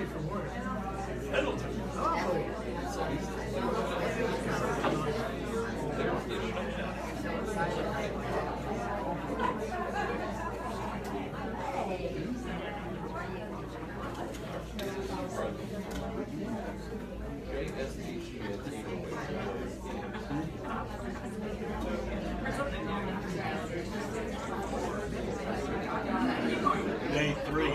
from work. Day 3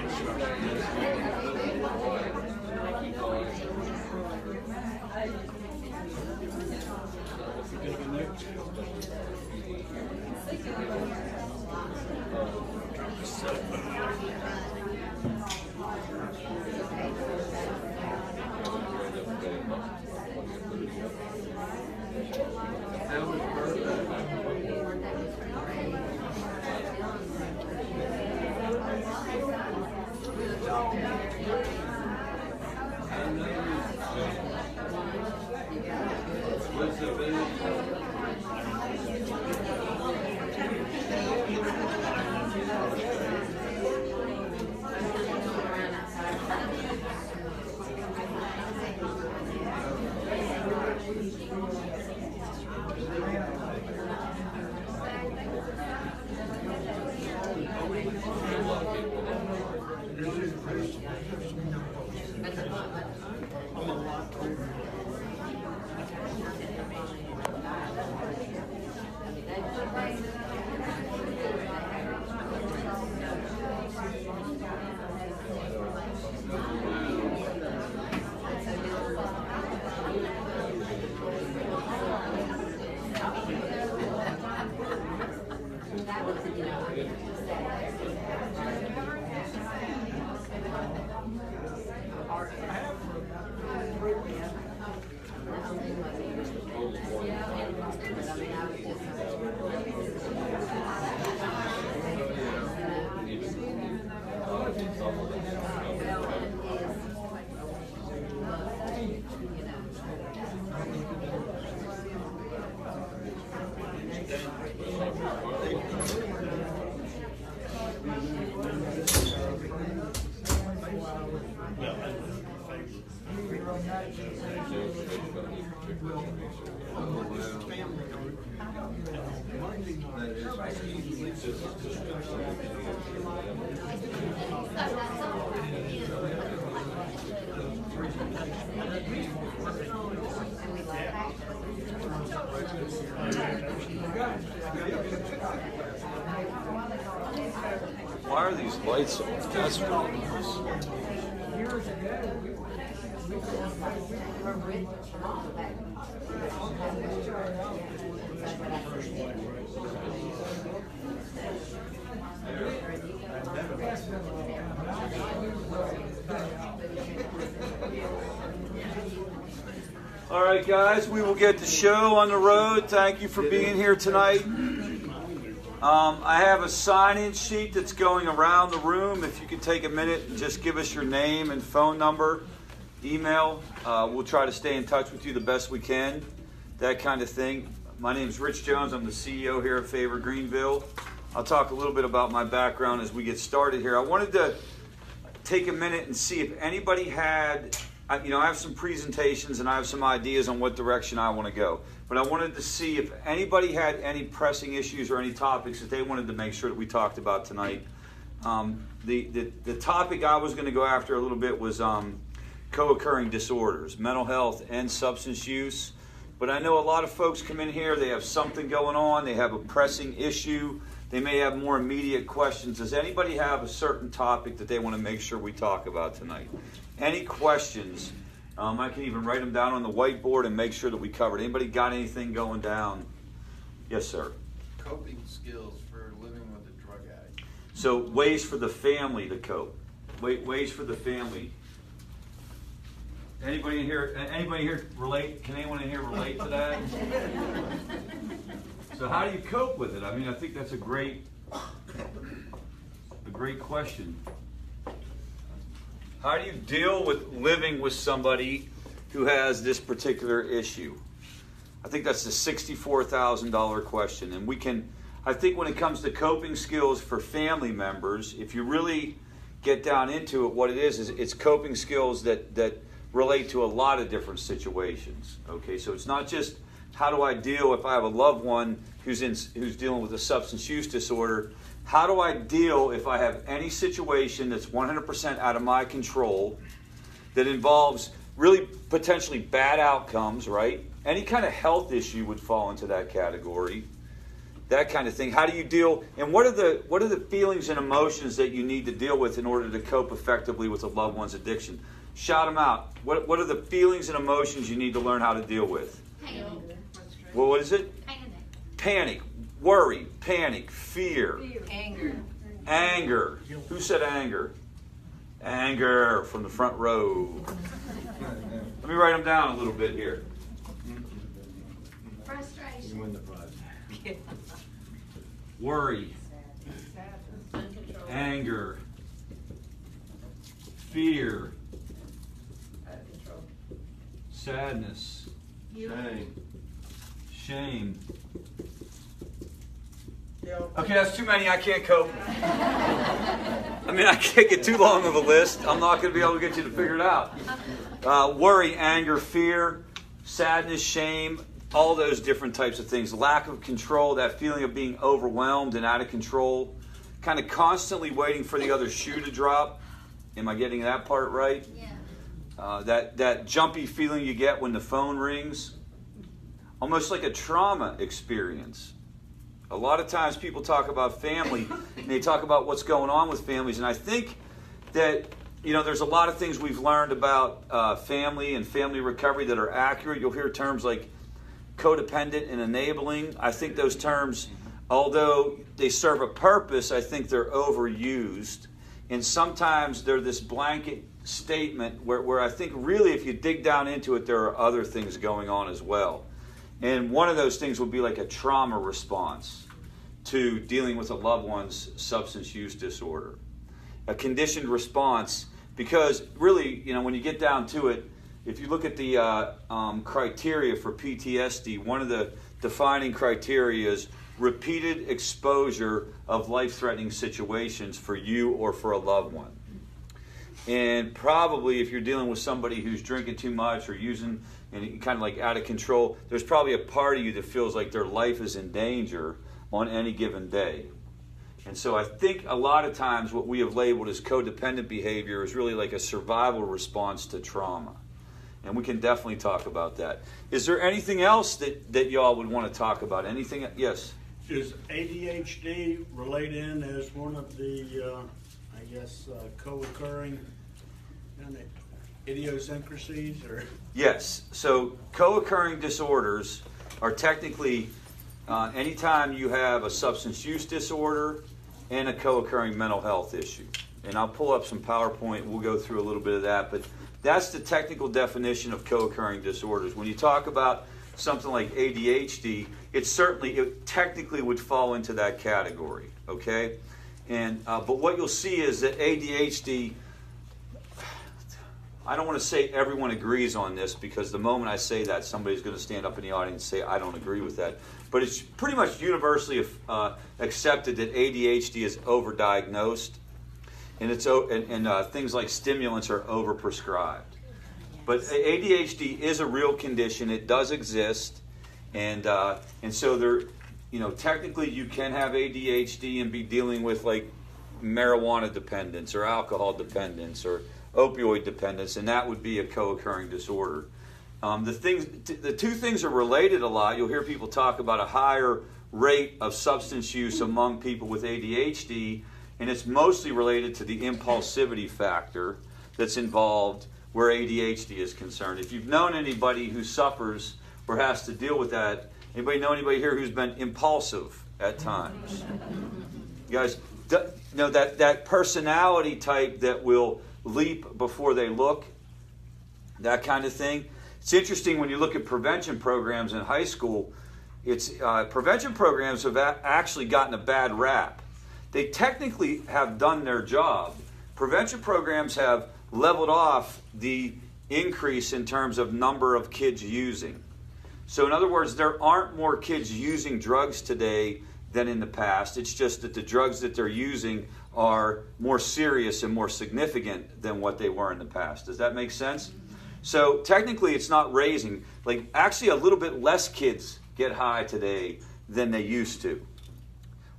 Why are these lights off? That's really nice. All right, guys, we will get the show on the road. Thank you for being here tonight. I have a sign-in sheet that's going around the room. If you could take a minute and just give us your name and phone number, email. We'll try to stay in touch with you the best we can, that kind of thing. My name is Rich Jones. I'm the CEO here at Favor Greenville. I'll talk a little bit about my background as we get started here. I wanted to take a minute and see if anybody had, I have some presentations and I have some ideas on what direction I want to go. But I wanted to see if anybody had any pressing issues or any topics that they wanted to make sure that we talked about tonight. The topic I was going to go after a little bit was co-occurring disorders, mental health and substance use. But I know a lot of folks come in here, they have something going on, they have a pressing issue, they may have more immediate questions. Does anybody have a certain topic that they want to make sure we talk about tonight? Any questions? I can even write them down on the whiteboard and make sure that we covered. Anybody got anything going down? Yes, sir. Coping skills for living with a drug addict. So ways for the family to cope. Ways for the family. Anybody in here relate? Can anyone in here relate to that? So how do you cope with it? I mean, I think that's a great question. How do you deal with living with somebody who has this particular issue? I think that's the $64,000 question. And I think when it comes to coping skills for family members, if you really get down into it, what it is it's coping skills that relate to a lot of different situations. Okay, so it's not just how do I deal if I have a loved one who's dealing with a substance use disorder. How do I deal if I have any situation that's 100% out of my control that involves really potentially bad outcomes, right? Any kind of health issue would fall into that category. That kind of thing. How do you deal, and what are the feelings and emotions that you need to deal with in order to cope effectively with a loved one's addiction? Shout them out. What are the feelings and emotions you need to learn how to deal with? Panic. Well, what is it? Panic. Worry. Panic. Fear. Anger. Who said anger? Anger from the front row. Let me write them down a little bit here. Frustration. You win the prize. Worry. Anger. Fear. Sadness. Shame. Okay, that's too many. I can't cope. I mean, I can't get too long of a list. I'm not going to be able to get you to figure it out. Worry, anger, fear, sadness, shame, all those different types of things. Lack of control, that feeling of being overwhelmed and out of control. Kind of constantly waiting for the other shoe to drop. Am I getting that part right? Yeah. That jumpy feeling you get when the phone rings. Almost like a trauma experience. A lot of times people talk about family and they talk about what's going on with families. And I think that, there's a lot of things we've learned about family and family recovery that are accurate. You'll hear terms like codependent and enabling. I think those terms, although they serve a purpose, I think they're overused. And sometimes they're this blanket statement where I think really if you dig down into it, there are other things going on as well. And one of those things would be like a trauma response to dealing with a loved one's substance use disorder. A conditioned response, because really, when you get down to it, if you look at the criteria for PTSD, one of the defining criteria is repeated exposure of life-threatening situations for you or for a loved one. And probably if you're dealing with somebody who's drinking too much or using and kind of like out of control, there's probably a part of you that feels like their life is in danger on any given day. And so I think a lot of times what we have labeled as codependent behavior is really like a survival response to trauma. And we can definitely talk about that. Is there anything else that y'all would want to talk about? Anything? Yes? Does ADHD relate in as one of the, co-occurring idiosyncrasies? Or Yes. So co-occurring disorders are technically anytime you have a substance use disorder and a co-occurring mental health issue. And I'll pull up some PowerPoint. We'll go through a little bit of that. But that's the technical definition of co-occurring disorders. When you talk about something like ADHD, it technically would fall into that category, okay? And but what you'll see is that ADHD, I don't want to say everyone agrees on this, because the moment I say that, somebody's going to stand up in the audience and say, I don't agree with that. But it's pretty much universally accepted that ADHD is overdiagnosed, and things like stimulants are overprescribed. But ADHD is a real condition. It does exist, and so there, technically you can have ADHD and be dealing with like marijuana dependence or alcohol dependence or opioid dependence, and that would be a co-occurring disorder. The two things are related a lot. You'll hear people talk about a higher rate of substance use among people with ADHD, and it's mostly related to the impulsivity factor that's involved where ADHD is concerned. If you've known anybody who suffers or has to deal with that, anybody know anybody here who's been impulsive at times? You guys, that personality type that will leap before they look, that kind of thing. It's interesting when you look at prevention programs in high school. Prevention programs have actually gotten a bad rap. They technically have done their job. Prevention programs have leveled off the increase in terms of number of kids using. So in other words, there aren't more kids using drugs today than in the past. It's just that the drugs that they're using are more serious and more significant than what they were in the past. Does that make sense? So technically it's not raising. Like actually a little bit less kids get high today than they used to,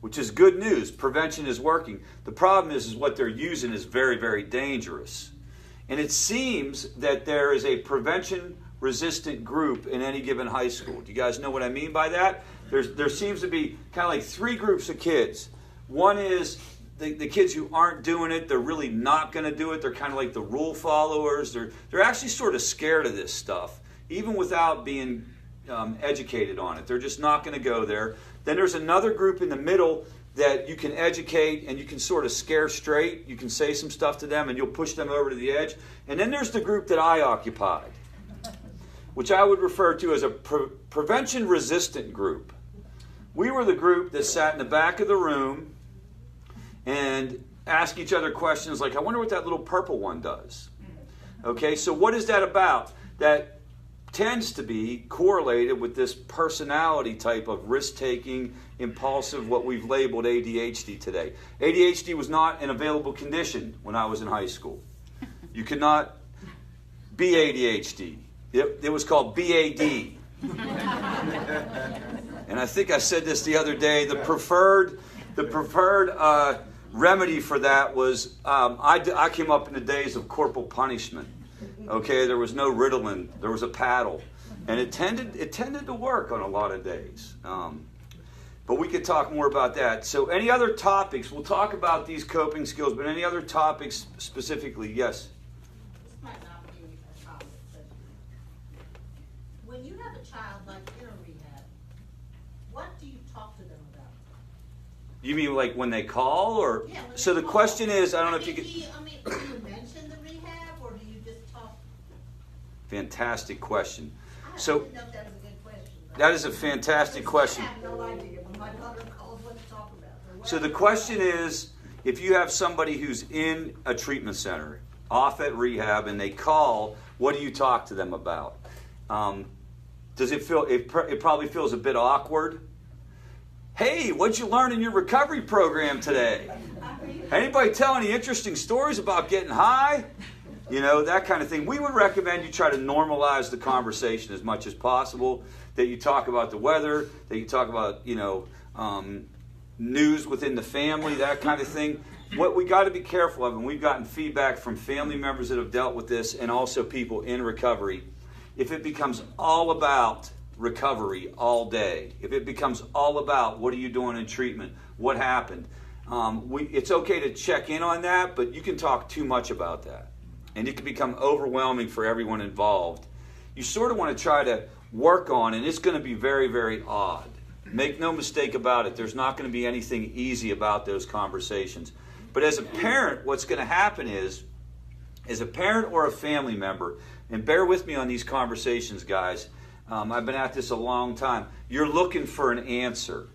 which is good news. Prevention is working. The problem is what they're using is very, very dangerous. And it seems that there is a prevention-resistant group in any given high school. Do you guys know what I mean by that? There seems to be kind of like three groups of kids. One is the kids who aren't doing it. They're really not going to do it. They're kind of like the rule followers. They're actually sort of scared of this stuff, even without being educated on it. They're just not going to go there. Then there's another group in the middle that you can educate and you can sort of scare straight. You can say some stuff to them and you'll push them over to the edge. And then there's the group that I occupied, which I would refer to as a prevention-resistant group. We were the group that sat in the back of the room and asked each other questions like, I wonder what that little purple one does. Okay, so what is that about? That tends to be correlated with this personality type of risk-taking, impulsive, what we've labeled ADHD today. ADHD was not an available condition when I was in high school. You could not be ADHD. It was called BAD. And I think I said this the other day. The preferred remedy for that was I came up in the days of corporal punishment. Okay, there was no Ritalin, there was a paddle, and it tended to work on a lot of days. But we could talk more about that. So, any other topics? We'll talk about these coping skills, but any other topics specifically? Yes. This might not be a topic, but when you have a child like in a rehab, what do you talk to them about? You mean like when they call, or? Yeah, when So they the call. question is, I don't know if you could. Do you mention the rehab, or do you just talk? Fantastic question. I So didn't know if that was a good question. but- that is a fantastic question. I have no idea when my daughter calls what to talk about. or So the whatever. question is, if you have somebody who's in a treatment center, off at rehab, and they call, what do you talk to them about? Does it feel? It probably feels a bit awkward. Hey, what'd you learn in your recovery program today? Anybody tell any interesting stories about getting high? You know, that kind of thing. We would recommend you try to normalize the conversation as much as possible, that you talk about the weather, that you talk about, news within the family, that kind of thing. What we got to be careful of, and we've gotten feedback from family members that have dealt with this and also people in recovery, if it becomes all about recovery all day, if it becomes all about what are you doing in treatment, what happened, it's okay to check in on that, but you can talk too much about that. And it can become overwhelming for everyone involved. You sort of want to try to work on, and it's going to be very, very odd. Make no mistake about it. There's not going to be anything easy about those conversations. But as a parent, what's going to happen is, as a parent or a family member, and bear with me on these conversations, guys. I've been at this a long time. You're looking for an answer.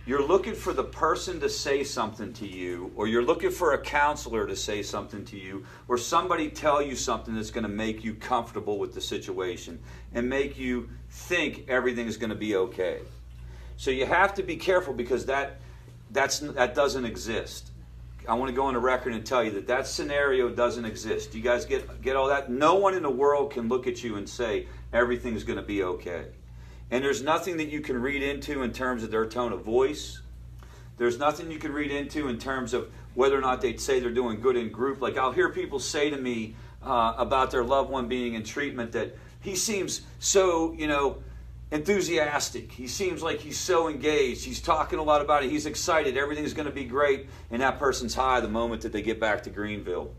You're looking for the person to say something to you, or you're looking for a counselor to say something to you, or somebody tell you something that's going to make you comfortable with the situation and make you think everything's going to be okay. So you have to be careful, because that doesn't exist. I want to go on the record and tell you that scenario doesn't exist. Do you guys get all that? No one in the world can look at you and say everything's going to be okay. And there's nothing that you can read into in terms of their tone of voice. There's nothing you can read into in terms of whether or not they'd say they're doing good in group. Like I'll hear people say to me about their loved one being in treatment that he seems so, enthusiastic. He seems like he's so engaged. He's talking a lot about it. He's excited. Everything's going to be great. And that person's high the moment that they get back to Greenville.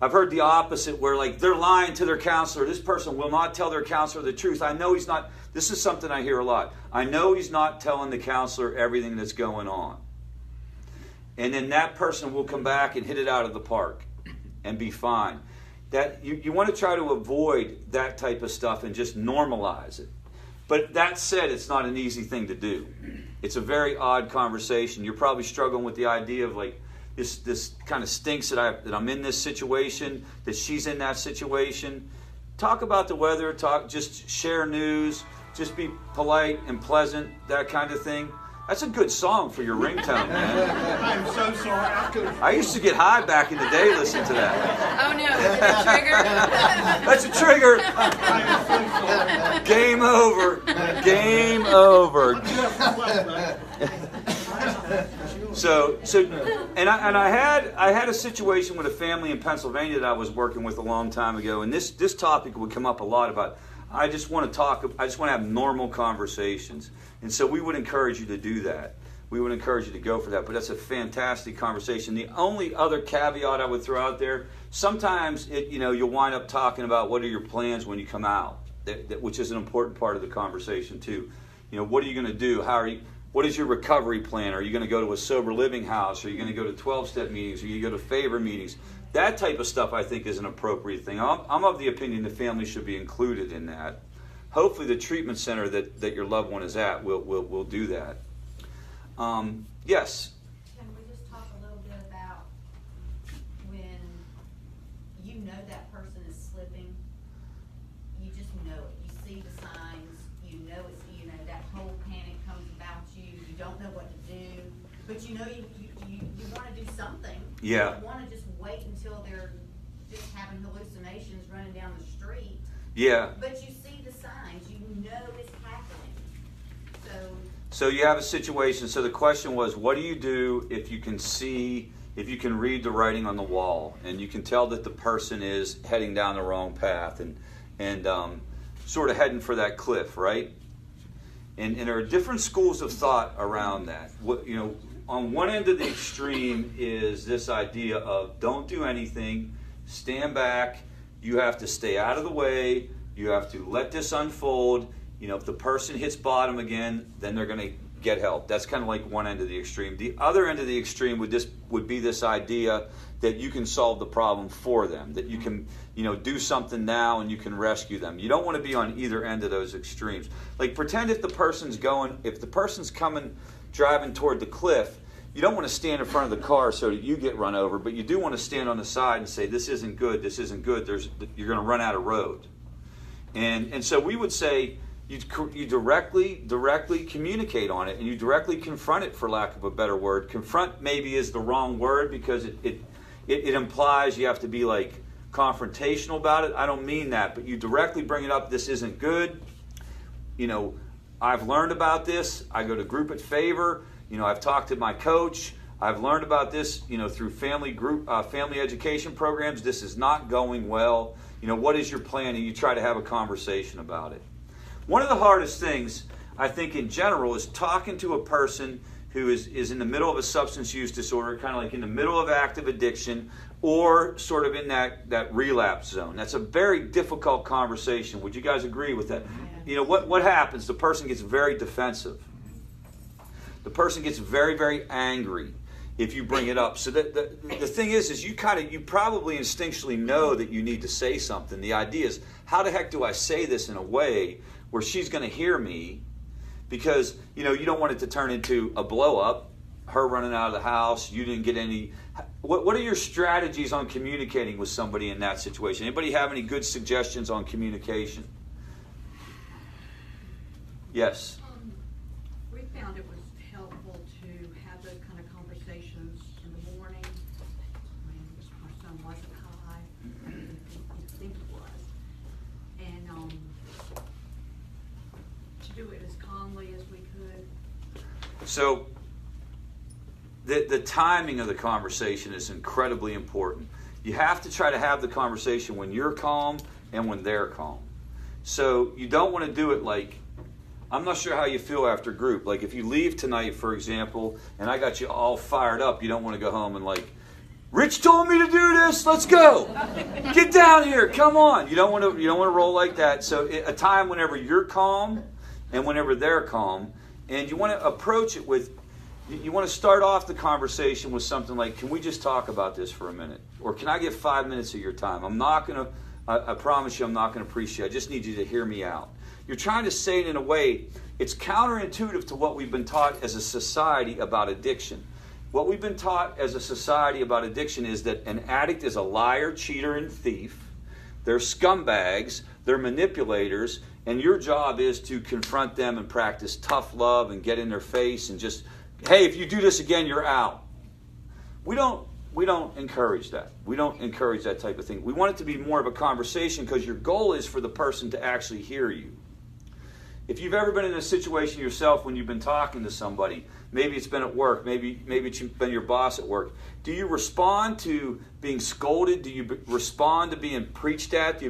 I've heard the opposite, where like they're lying to their counselor. This person will not tell their counselor the truth. I know he's not. This is something I hear a lot. I know he's not telling the counselor everything that's going on. And then that person will come back and hit it out of the park and be fine. That you want to try to avoid that type of stuff and just normalize it. But that said, it's not an easy thing to do. It's a very odd conversation. You're probably struggling with the idea of like, this kind of stinks that I'm in this situation, that she's in that situation. Talk about the weather, just share news, just be polite and pleasant, that kind of thing. That's a good song for your ringtone, man. I'm so sorry. I used to get high back in the day listening to that. Oh no, is it a trigger? That's a trigger. Game over. Game over. And I had a situation with a family in Pennsylvania that I was working with a long time ago, and this topic would come up a lot about. I just want to have normal conversations, and so we would encourage you to do that. We would encourage you to go for that. But that's a fantastic conversation. The only other caveat I would throw out there: sometimes you'll wind up talking about what are your plans when you come out, which is an important part of the conversation too. What are you going to do? What is your recovery plan? Are you going to go to a sober living house? Are you going to go to 12-step meetings? Are you going to go to favor meetings? That type of stuff, I think, is an appropriate thing. I'm of the opinion the family should be included in that. Hopefully the treatment center that your loved one is at will do that. Yes? Can we just talk a little bit about when you know that person is slipping, you just know it. You see the signs, you know that whole panic comes about you, you don't know what to do, but you want to do something. Yeah. You don't want to just wait until they're just having hallucinations running down the street. Yeah. But you see the signs, you know it's happening. So you have a situation. So the question was, what do you do if you can read the writing on the wall, and you can tell that the person is heading down the wrong path and sort of heading for that cliff, right? And there are different schools of thought around that. On one end of the extreme is this idea of don't do anything, stand back, you have to stay out of the way, you have to let this unfold. If the person hits bottom again, then they're going to get help. That's kind of like one end of the extreme. The other end of the extreme would be this idea that you can solve the problem for them, that you can do something now and you can rescue them. You don't want to be on either end of those extremes. Like, pretend if the person's coming driving toward the cliff, you don't want to stand in front of the car so that you get run over, but you do want to stand on the side and say, this isn't good, you're going to run out of road. And so we would say, you directly communicate on it, and you directly confront it, for lack of a better word. Confront maybe is the wrong word, because it implies you have to be like confrontational about it. I don't mean that, but you directly bring it up. This isn't good. I've learned about this. I go to group at Favor. I've talked to my coach. I've learned about this, through family education programs. This is not going well. What is your plan? And you try to have a conversation about it. One of the hardest things, I think, in general, is talking to a person who is in the middle of a substance use disorder, kind of like in the middle of active addiction, or sort of in that relapse zone. That's a very difficult conversation. Would you guys agree with that? Yeah. What happens? The person gets very defensive. The person gets very, very angry if you bring it up. So the thing is you probably instinctually know that you need to say something. The idea is, how the heck do I say this in a way where she's going to hear me? Because you don't want it to turn into a blow up, her running out of the house, you didn't get any. What are your strategies on communicating with somebody in that situation? Anybody have any good suggestions on communication? Yes. We found it was helpful to have those kind of conversations in the morning when our son wasn't high. I didn't think he was. And to do it as calmly as we could. So the timing of the conversation is incredibly important. You have to try to have the conversation when you're calm and when they're calm. So you don't want to do it like, I'm not sure how you feel after group. Like if you leave tonight, for example, and I got you all fired up, you don't want to go home and like, Rich told me to do this, let's go. Get down here, come on. You don't want to roll like that. So a time whenever you're calm and whenever they're calm, and you want to approach it with, you want to start off the conversation with something like, can we just talk about this for a minute? Or can I get 5 minutes of your time? I promise you I'm not going to appreciate it. I just need you to hear me out. You're trying to say it in a way, it's counterintuitive to what we've been taught as a society about addiction. What we've been taught as a society about addiction is that an addict is a liar, cheater, and thief. They're scumbags, they're manipulators, And your job is to confront them and practice tough love and get in their face and just, hey, if you do this again, you're out. We don't encourage that. We don't encourage that type of thing. We want it to be more of a conversation because your goal is for the person to actually hear you. If you've ever been in a situation yourself when you've been talking to somebody, maybe it's been at work, maybe it's been your boss at work, do you respond to being scolded? Do you respond to being preached at?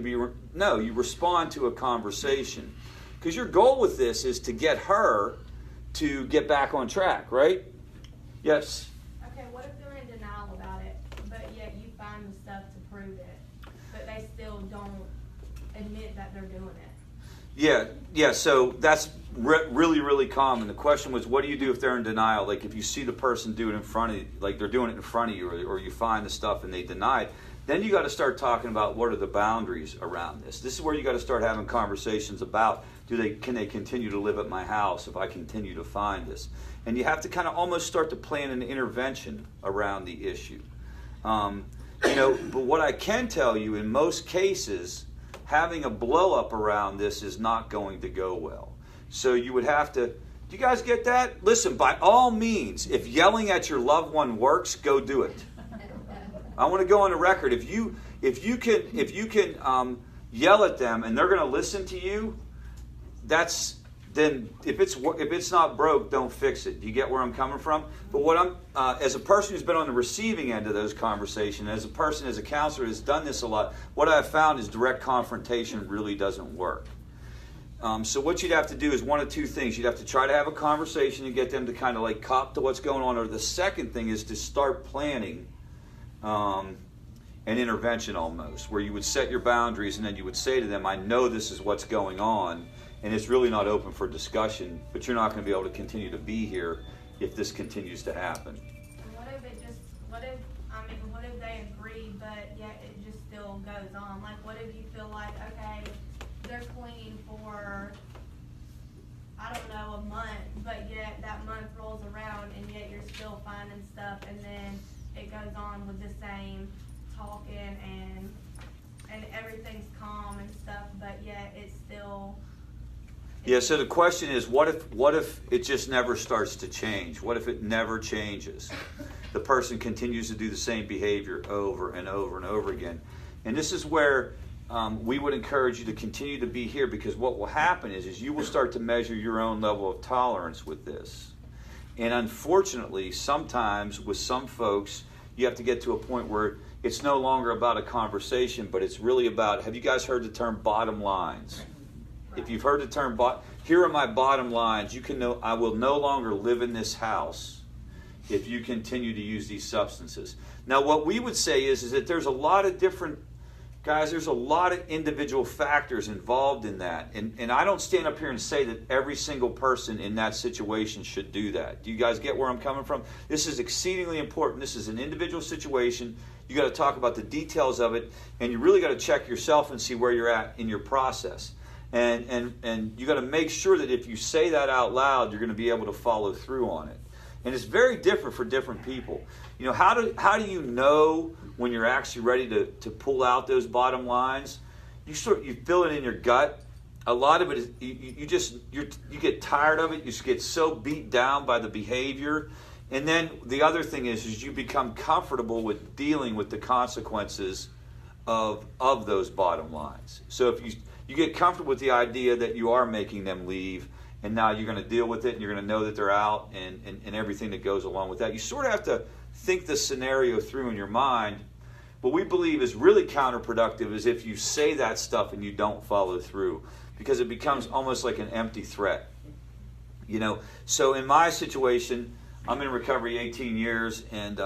No, you respond to a conversation. Because your goal with this is to get her to get back on track, right? Yes? Okay, what if they're in denial about it, but yet you find the stuff to prove it, but they still don't admit that they're doing it? Yeah, so that's really, really common. The question was, what do you do if they're in denial? Like if you see the person do it in front of you, like they're doing it in front of you, or you find the stuff and they deny it, then you got to start talking about what are the boundaries around this. This is where you got to start having conversations about, can they continue to live at my house if I continue to find this? And you have to kind of almost start to plan an intervention around the issue. But what I can tell you, in most cases, having a blow up around this is not going to go well. So you would have to, do you guys get that? Listen, by all means, if yelling at your loved one works, go do it. I want to go on the record. If you can yell at them and they're going to listen to you, then if it's not broke, don't fix it. Do you get where I'm coming from? But what I'm as a person who's been on the receiving end of those conversations, as a counselor who's done this a lot, what I've found is direct confrontation really doesn't work. So what you'd have to do is one of two things. You'd have to try to have a conversation and get them to kind of like cop to what's going on. Or the second thing is to start planning an intervention almost, where you would set your boundaries and then you would say to them, I know this is what's going on, and it's really not open for discussion, but you're not going to be able to continue to be here if this continues to happen. What if they agree, but yet it just still goes on? Like, what if you feel like, okay, they're clean for, I don't know, a month, but yet that month rolls around and yet you're still finding stuff, and then it goes on with the same talking and everything's calm and stuff, but yet it's still... Yeah, so the question is, what if it just never starts to change? What if it never changes? The person continues to do the same behavior over and over and over again. And this is where we would encourage you to continue to be here, because what will happen is you will start to measure your own level of tolerance with this. And unfortunately, sometimes with some folks, you have to get to a point where it's no longer about a conversation, but it's really about, have you guys heard the term bottom lines? If you've heard the term, here are my bottom lines. You can know I will no longer live in this house if you continue to use these substances. Now, what we would say is that there's a lot of different, guys, there's a lot of individual factors involved in that. And I don't stand up here and say that every single person in that situation should do that. Do you guys get where I'm coming from? This is exceedingly important. This is an individual situation. You got to talk about the details of it, and you really got to check yourself and see where you're at in your process. And you got to make sure that if you say that out loud, you're going to be able to follow through on it. And it's very different for different people. You know, how do you know when you're actually ready to pull out those bottom lines? You feel it in your gut. A lot of it is you get tired of it. You just get so beat down by the behavior. And then the other thing is you become comfortable with dealing with the consequences of those bottom lines. So if you get comfortable with the idea that you are making them leave, and now you're going to deal with it, and you're going to know that they're out, and everything that goes along with that. You sort of have to think the scenario through in your mind. What we believe is really counterproductive is if you say that stuff and you don't follow through, because it becomes almost like an empty threat. You know, so in my situation, I'm in recovery 18 years, and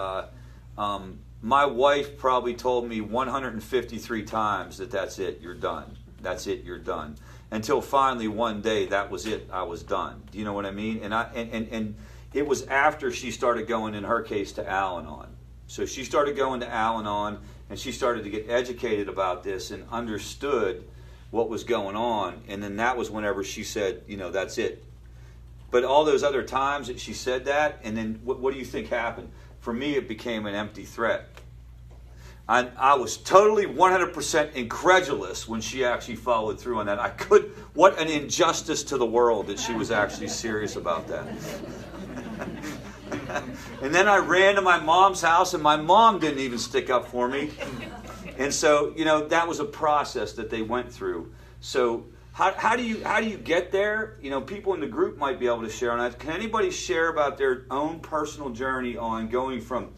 my wife probably told me 153 times that's it, you're done. That's it, you're done. Until finally one day, that was it, I was done. Do you know what I mean? And it was after she started going, in her case, to Al-Anon. So she started going to Al-Anon, and she started to get educated about this and understood what was going on. And then that was whenever she said, you know, that's it. But all those other times that she said that, and then what do you think happened? For me, it became an empty threat. I was totally 100% incredulous when she actually followed through on that. What an injustice to the world that she was actually serious about that. And then I ran to my mom's house, and my mom didn't even stick up for me. And so, that was a process that they went through. So how do you get there? People in the group might be able to share on that. Can anybody share about their own personal journey on going from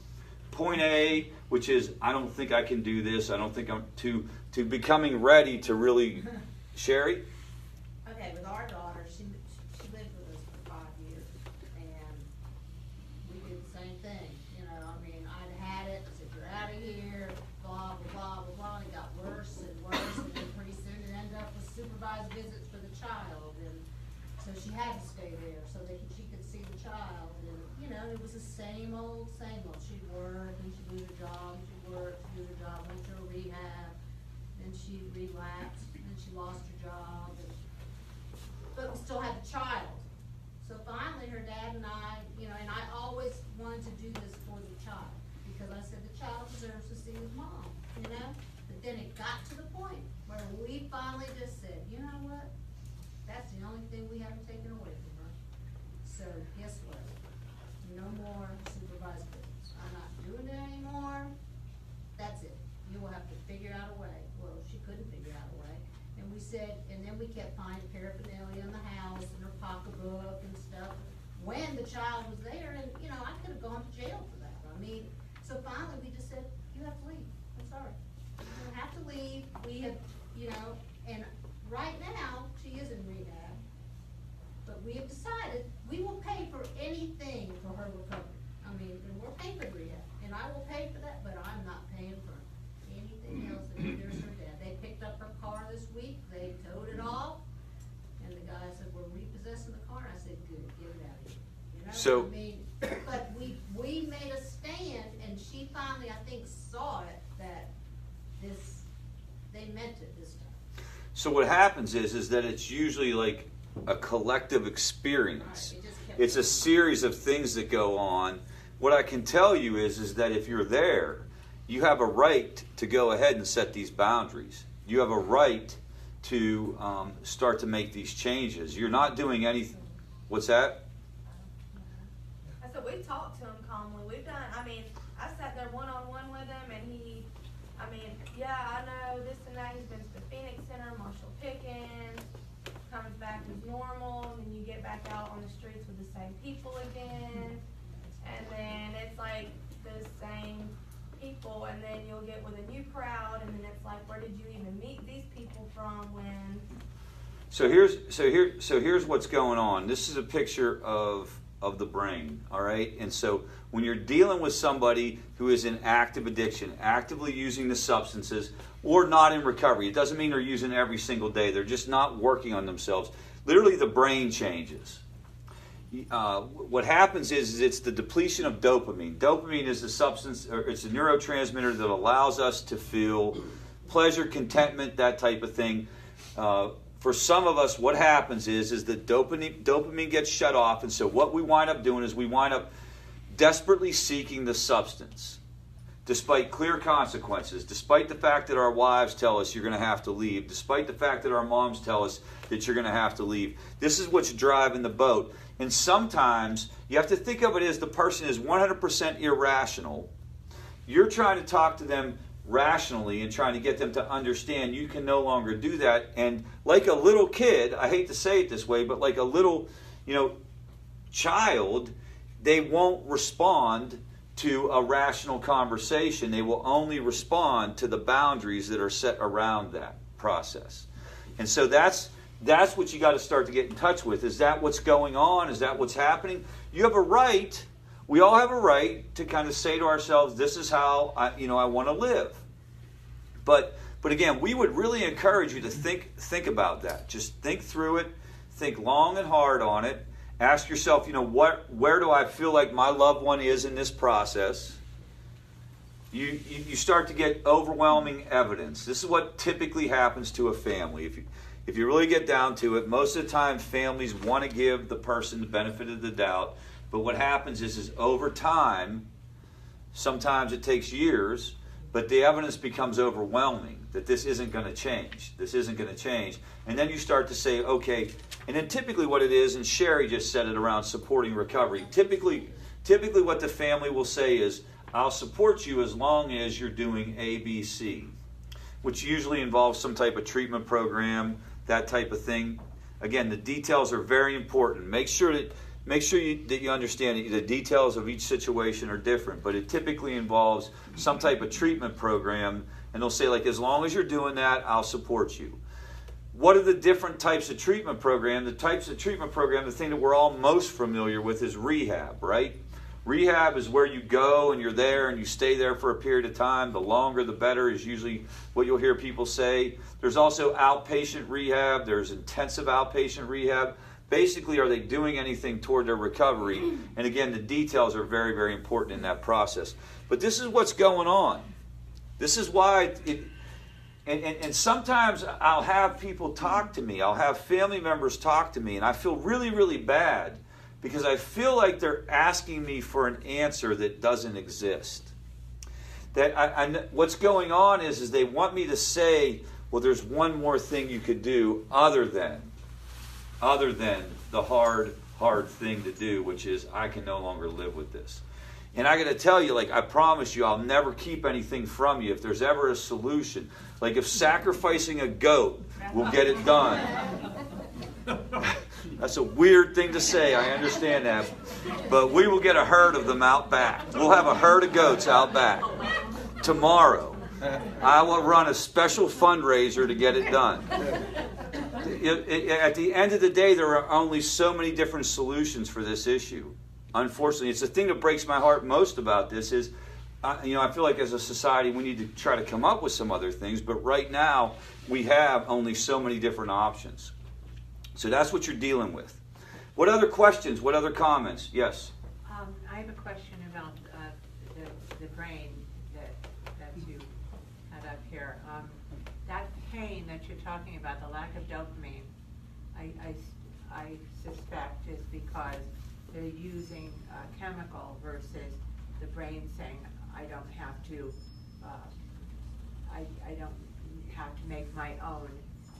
point A, which is, I don't think I can do this, I don't think I'm, to becoming ready to really, Sherry? Okay, with our daughter, she lived with us for 5 years, and we did the same thing. I'd had it, said, you're out of here, blah, blah, blah, blah, blah, and it got worse and worse, and then pretty soon it ended up with supervised visits for the child, and so she had to stay there so that she could see the child, and, it was the same old, she'd work, and she'd do her job, went to a rehab, then she relapsed, and then she lost her job, but we still had the child. So finally, her dad and I, and I always wanted to do this for the child, because I said the child deserves to see his mom, But then it got to the point where we finally just said, you know what? That's the only thing we haven't taken away from her. So guess what? No more supervised visits. I'm not doing it anymore. That's it. You will have to figure out a way. Well, she couldn't figure out a way. And we said, and then we kept finding paraphernalia in the house and her pocketbook and stuff when the child was there, and I could have gone to jail for that. So finally we just said, you have to leave. I'm sorry. You have to leave. We have, and right now she is in rehab, but we have decided we will pay for anything for her recovery. And we're paying for rehab, and I will pay for that, but I'm not paying for anything else that hinders her dad. They picked up her car this week, they towed it off, and the guy said, we're repossessing the car, and I said, good, get it out of here. So, But we made a stand, and she finally, I think, saw it, that they meant it this time. So what happens is that it's usually like a collective experience. Right, it's a series of things that go on. What I can tell you is that if you're there, you have a right to go ahead and set these boundaries. You have a right to start to make these changes. You're not doing anything. What's that? I said, we talked to him calmly. I sat there one-on-one with him, and I know this and that. He's been to the Phoenix Center, Marshall Pickens, comes back as normal, and then you get back out on the streets with the same people again, and then it's like the same people, and then you'll get with a new crowd, and then it's like, where did you even meet these people from when? So here's what's going on. This is a picture of the brain, all right? And so when you're dealing with somebody who is in active addiction, actively using the substances, or not in recovery, it doesn't mean they're using every single day. They're just not working on themselves. Literally, the brain changes. What happens is it's the depletion of dopamine. Dopamine is a substance, or it's a neurotransmitter that allows us to feel pleasure, contentment, that type of thing. For some of us, what happens is that dopamine gets shut off, and so what we wind up doing is we wind up desperately seeking the substance, despite clear consequences, despite the fact that our wives tell us you're going to have to leave, despite the fact that our moms tell us that you're going to have to leave. This is what's driving the boat. And sometimes you have to think of it as the person is 100% irrational. You're trying to talk to them rationally and trying to get them to understand you can no longer do that. And like a little kid, I hate to say it this way, but like a little, child, they won't respond to a rational conversation. They will only respond to the boundaries that are set around that process. And so that's what you got to start to get in touch with. Is that what's going on? Is that what's happening? You have a right. We all have a right to kind of say to ourselves, this is how I want to live. But again, we would really encourage you to think about that. Just think through it. Think long and hard on it. Ask yourself, where do I feel like my loved one is in this process? You start to get overwhelming evidence. This is what typically happens to a family. If you really get down to it, most of the time families want to give the person the benefit of the doubt. But what happens is over time, sometimes it takes years, but the evidence becomes overwhelming that this isn't going to change. This isn't going to change. And then you start to say, okay, and then typically what it is, and Sherry just said it around supporting recovery, typically what the family will say is, I'll support you as long as you're doing A, B, C, which usually involves some type of treatment program, that type of thing. Again, the details are very important. Make sure that you understand that the details of each situation are different, but it typically involves some type of treatment program, and they'll say, like, as long as you're doing that, I'll support you. What are the different types of treatment program? The types of treatment program, the thing that we're all most familiar with is rehab, right? Rehab is where you go and you're there and you stay there for a period of time. The longer the better is usually what you'll hear people say. There's also outpatient rehab. There's intensive outpatient rehab. Basically, are they doing anything toward their recovery? And again, the details are very, very important in that process. But this is what's going on. This is why and sometimes I'll have people talk to me. I'll have family members talk to me, and I feel really, really bad because I feel like they're asking me for an answer that doesn't exist. That what's going on is they want me to say, well, there's one more thing you could do other than the hard thing to do, which is I can no longer live with this. And I got to tell you, like, I promise you, I'll never keep anything from you. If there's ever a solution, like if sacrificing a goat will get it done. That's a weird thing to say, I understand that. But we will get a herd of them out back. We'll have a herd of goats out back. Tomorrow, I will run a special fundraiser to get it done. At the end of the day, there are only so many different solutions for this issue. Unfortunately, it's the thing that breaks my heart most about this is, I feel like as a society we need to try to come up with some other things, but right now we have only so many different options. So that's what you're dealing with. What other questions? What other comments? Yes? I have a question about the brain that you had up here. That pain that you're talking about, the lack of dopamine, I suspect is because they're using a chemical versus the brain saying, I don't have to make my own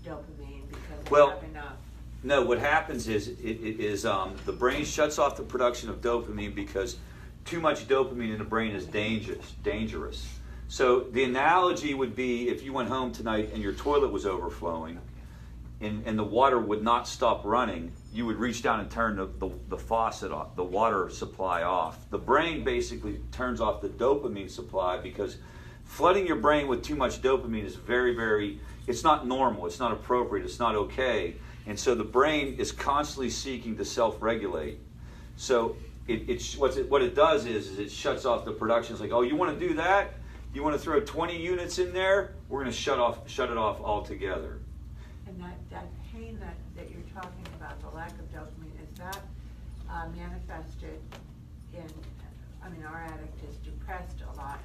dopamine because I have enough. No, what happens is the brain shuts off the production of dopamine because too much dopamine in the brain is dangerous. So the analogy would be if you went home tonight and your toilet was overflowing and the water would not stop running, you would reach down and turn the faucet off, the water supply off. The brain basically turns off the dopamine supply because flooding your brain with too much dopamine is very, very, it's not normal, it's not appropriate, it's not okay. And so the brain is constantly seeking to self-regulate. So what it does is it shuts off the production. It's like, oh, you want to do that? You want to throw 20 units in there? We're going to shut it off altogether. And that pain that you're talking about, the lack of dopamine, is that manifested in, our addict is depressed a lot.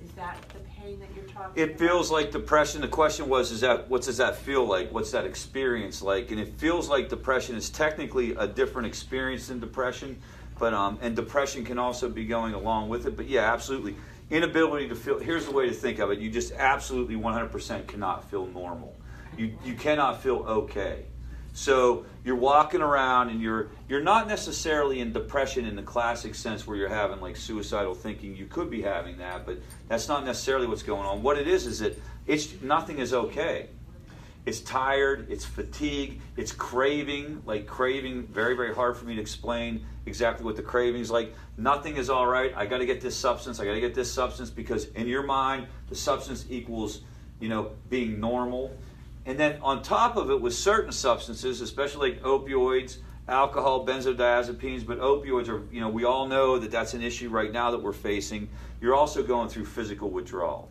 Is that the pain that you're talking about? It feels like depression. The question was, what does that feel like? What's that experience like? And it feels like depression is technically a different experience than depression, but and depression can also be going along with it. But yeah, absolutely. Inability to feel, here's the way to think of it. You just absolutely 100% cannot feel normal. You cannot feel okay. So you're walking around and you're not necessarily in depression in the classic sense where you're having like suicidal thinking. You could be having that, but that's not necessarily what's going on. What it is that nothing is okay. It's tired, it's fatigue, it's craving, very, very hard for me to explain exactly what the craving is like. Nothing is all right. I got to get this substance. Because in your mind, the substance equals, being normal. And then on top of it, with certain substances, especially like opioids, alcohol, benzodiazepines, but opioids are, we all know that that's an issue right now that we're facing. You're also going through physical withdrawal.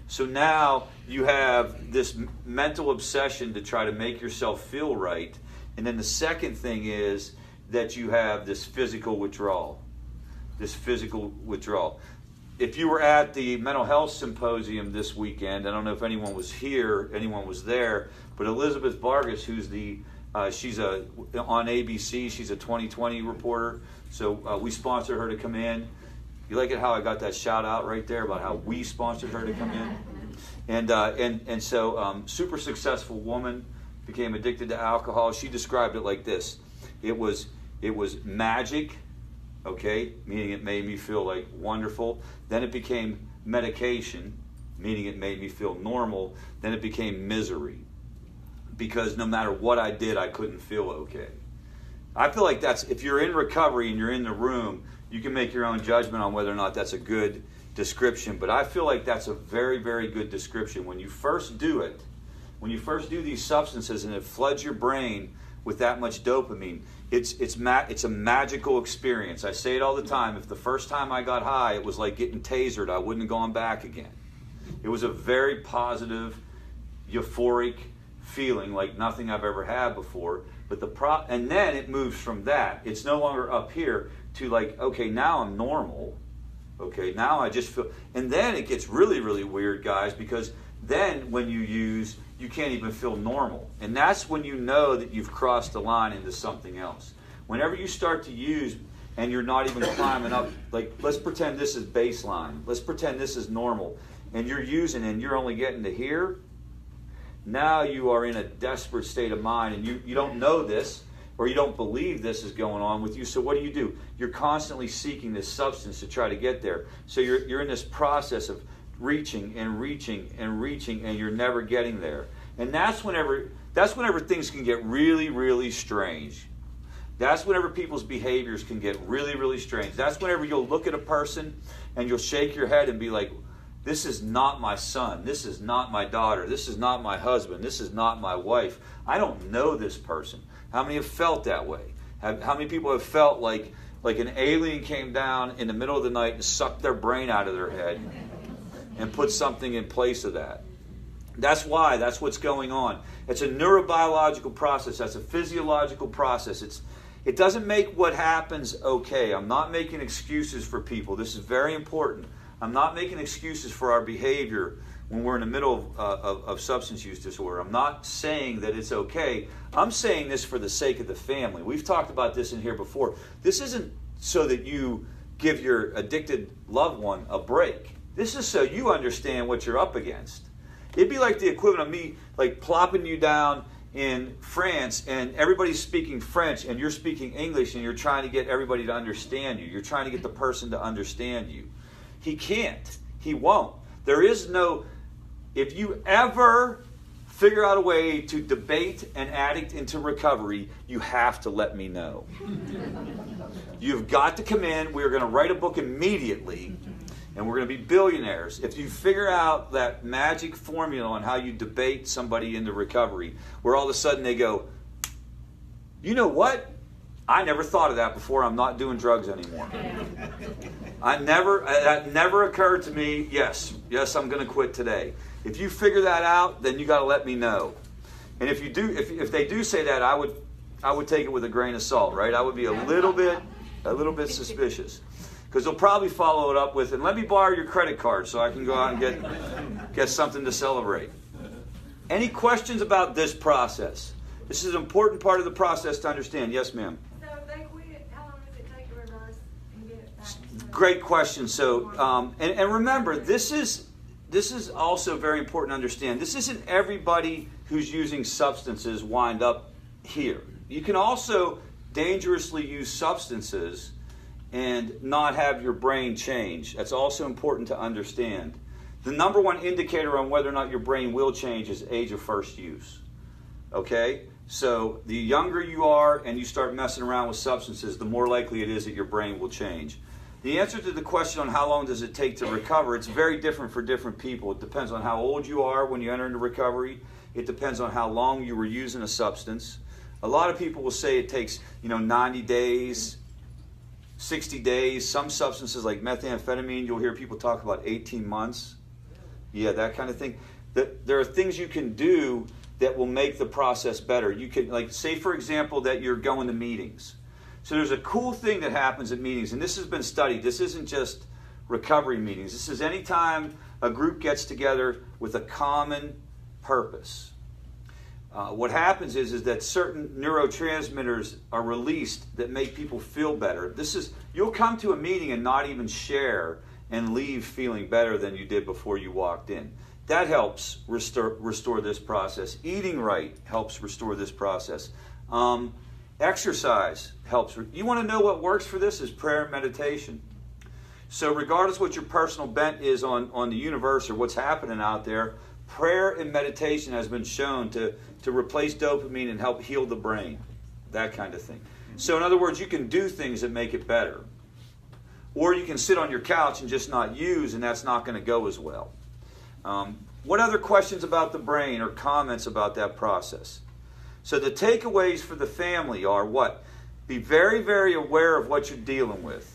So now you have this mental obsession to try to make yourself feel right. And then the second thing is that you have this physical withdrawal. If you were at the mental health symposium this weekend, I don't know if anyone was there, but Elizabeth Vargas, who's she's on ABC, she's a 2020 reporter, so we sponsored her to come in. You like it how I got that shout out right there about how we sponsored her to come in? And so super successful woman, became addicted to alcohol. She described it like this. It was magic, okay, meaning it made me feel like wonderful. Then it became medication, meaning it made me feel normal. Then it became misery, because no matter what I did, I couldn't feel okay. I feel like that's, if you're in recovery and you're in the room, you can make your own judgment on whether or not that's a good description. But I feel like that's a very, very good description. When you first do it, when you first do these substances and it floods your brain with that much dopamine, it's a magical experience. I say it all the time. If the first time I got high, it was like getting tasered, I wouldn't have gone back again. It was a very positive, euphoric feeling like nothing I've ever had before. But and then it moves from that. It's no longer up here to like, okay, now I'm normal. Okay, now I just feel, and then it gets really, really weird, guys, because then when you use, you can't even feel normal. And that's when you know that you've crossed the line into something else. Whenever you start to use and you're not even climbing up, like let's pretend this is baseline. Let's pretend this is normal. And you're using and you're only getting to here. Now you are in a desperate state of mind, and you don't know this, or you don't believe this is going on with you. So what do? You're constantly seeking this substance to try to get there. So you're in this process of reaching and reaching and reaching, and you're never getting there. And that's whenever things can get really, really strange. That's whenever people's behaviors can get really, really strange. That's whenever you'll look at a person and you'll shake your head and be like, this is not my son. This is not my daughter. This is not my husband. This is not my wife. I don't know this person. How many have felt that way? How many people have felt like an alien came down in the middle of the night and sucked their brain out of their head and put something in place of that? That's why. That's what's going on. It's a neurobiological process. That's a physiological process. It doesn't make what happens okay. I'm not making excuses for people. This is very important. I'm not making excuses for our behavior when we're in the middle of substance use disorder. I'm not saying that it's okay. I'm saying this for the sake of the family. We've talked about this in here before. This isn't so that you give your addicted loved one a break. This is so you understand what you're up against. It'd be like the equivalent of me like plopping you down in France and everybody's speaking French and you're speaking English and you're trying to get everybody to understand you. You're trying to get the person to understand you. He can't. He won't. There is no, if you ever figure out a way to debate an addict into recovery, you have to let me know. You've got to come in. We're going to write a book immediately, and we're going to be billionaires. If you figure out that magic formula on how you debate somebody into recovery, where all of a sudden they go, you know what? I never thought of that before. I'm not doing drugs anymore. That never occurred to me. Yes, I'm going to quit today. If you figure that out, then you got to let me know. And if you do, if they do say that, I would take it with a grain of salt, right? I would be a little bit suspicious, because they'll probably follow it up with, and let me borrow your credit card so I can go out and get something to celebrate. Any questions about this process? This is an important part of the process to understand. Yes, ma'am. So if they quit, how long does it take to reverse and get it back? Great question. So, and remember, this is also very important to understand. This isn't everybody who's using substances wind up here. You can also dangerously use substances and not have your brain change. That's also important to understand. The number one indicator on whether or not your brain will change is age of first use. Okay? So the younger you are and you start messing around with substances, the more likely it is that your brain will change. The answer to the question on how long does it take to recover, it's very different for different people. It depends on how old you are when you enter into recovery. It depends on how long you were using a substance. A lot of people will say it takes, 90 days, 60 days. Some substances like methamphetamine, you'll hear people talk about 18 months. Yeah, that kind of thing. There are things you can do that will make the process better. You can, say for example, that you're going to meetings. So there's a cool thing that happens at meetings, and this has been studied. This isn't just recovery meetings. This is any time a group gets together with a common purpose. what happens is that certain neurotransmitters are released that make people feel better. You'll come to a meeting and not even share and leave feeling better than you did before you walked in. That helps restore this process. Eating right helps restore this process. Exercise helps. You want to know what works for this is prayer and meditation. So regardless what your personal bent is on the universe or what's happening out there, prayer and meditation has been shown to replace dopamine and help heal the brain. That kind of thing. So in other words, you can do things that make it better. Or you can sit on your couch and just not use, and that's not going to go as well. What other questions about the brain or comments about that process? So the takeaways for the family are what? Be very, very aware of what you're dealing with.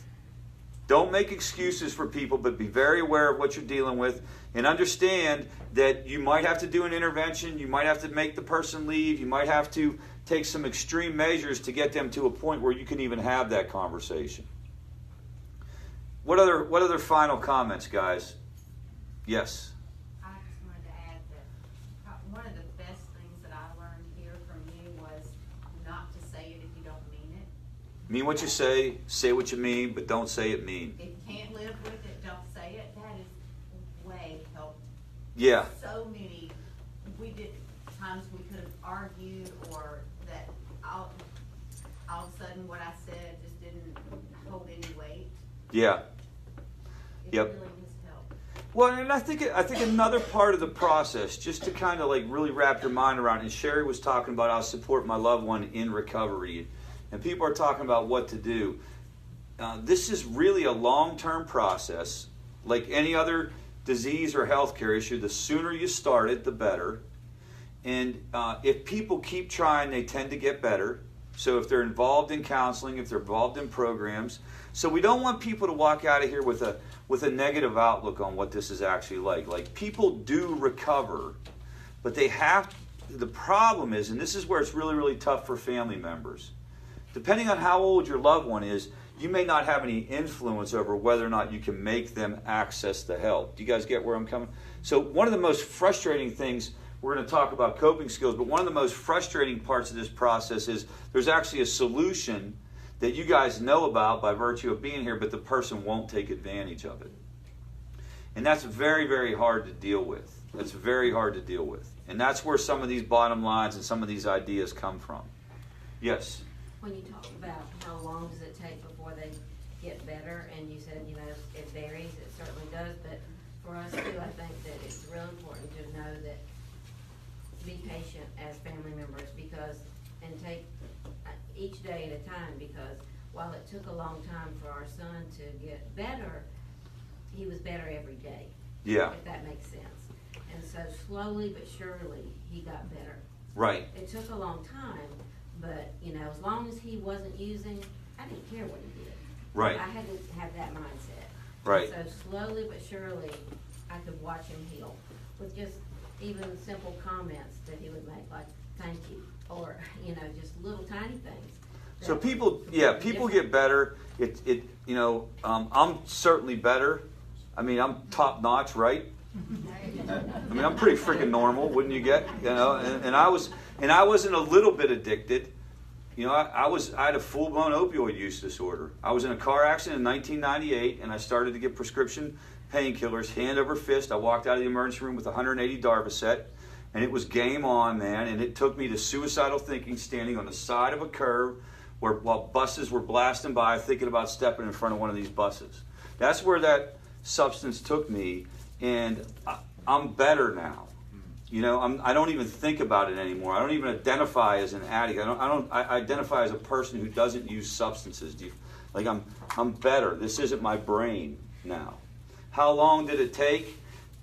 Don't make excuses for people, but be very aware of what you're dealing with and understand that you might have to do an intervention, you might have to make the person leave, you might have to take some extreme measures to get them to a point where you can even have that conversation. What other final comments, guys? Yes. I just wanted to add that one of the best things that I learned here from you was not to say it if you don't mean it. Mean what you say what you mean, but don't say it mean. If you can't live with it, don't say it. That is way helped. Yeah. So many, times we could have argued or that all of a sudden what I said just didn't hold any weight. Yeah. It Yep. really has helped. Well, and I think another part of the process, just to kind of like really wrap your mind around, and Sherry was talking about I'll support my loved one in recovery, and people are talking about what to do. This is really a long-term process. Like any other disease or healthcare issue, the sooner you start it, the better. And if people keep trying, they tend to get better. So if they're involved in counseling, if they're involved in programs. So we don't want people to walk out of here with a negative outlook on what this is actually like. Like, people do recover, but the problem is, and this is where it's really, really tough for family members, depending on how old your loved one is, you may not have any influence over whether or not you can make them access the help. Do you guys get where I'm coming? So one of the most frustrating things, we're going to talk about coping skills, but one of the most frustrating parts of this process is there's actually a solution that you guys know about by virtue of being here, but the person won't take advantage of it. And that's very, very hard to deal with. That's very hard to deal with. And that's where some of these bottom lines and some of these ideas come from. Yes? When you talk about how long does it take before they get better, and you said, it varies, it certainly does, but for us too, I think that it's real important to know that be patient as family members and take each day at a time, because while it took a long time for our son to get better, he was better every day. Yeah. If that makes sense. And so slowly but surely he got better. Right. It took a long time, but as long as he wasn't using, I didn't care what he did. Right. I had to have that mindset. Right. And so slowly but surely I could watch him heal with just even simple comments that he would make, like thank you, or just little tiny things. So people get better. I'm certainly better. I mean, I'm top notch, right? I mean, I'm pretty freaking normal, wouldn't you get? And I wasn't a little bit addicted. I had a full-blown opioid use disorder. I was in a car accident in 1998, and I started to get prescription painkillers, hand over fist. I walked out of the emergency room with 180 Darvocet, and it was game on, man. And it took me to suicidal thinking, standing on the side of a curb while buses were blasting by, thinking about stepping in front of one of these buses. That's where that substance took me, and I'm better now. I don't even think about it anymore. I don't even identify as an addict. I identify as a person who doesn't use substances. I'm better. This isn't my brain now. How long did it take?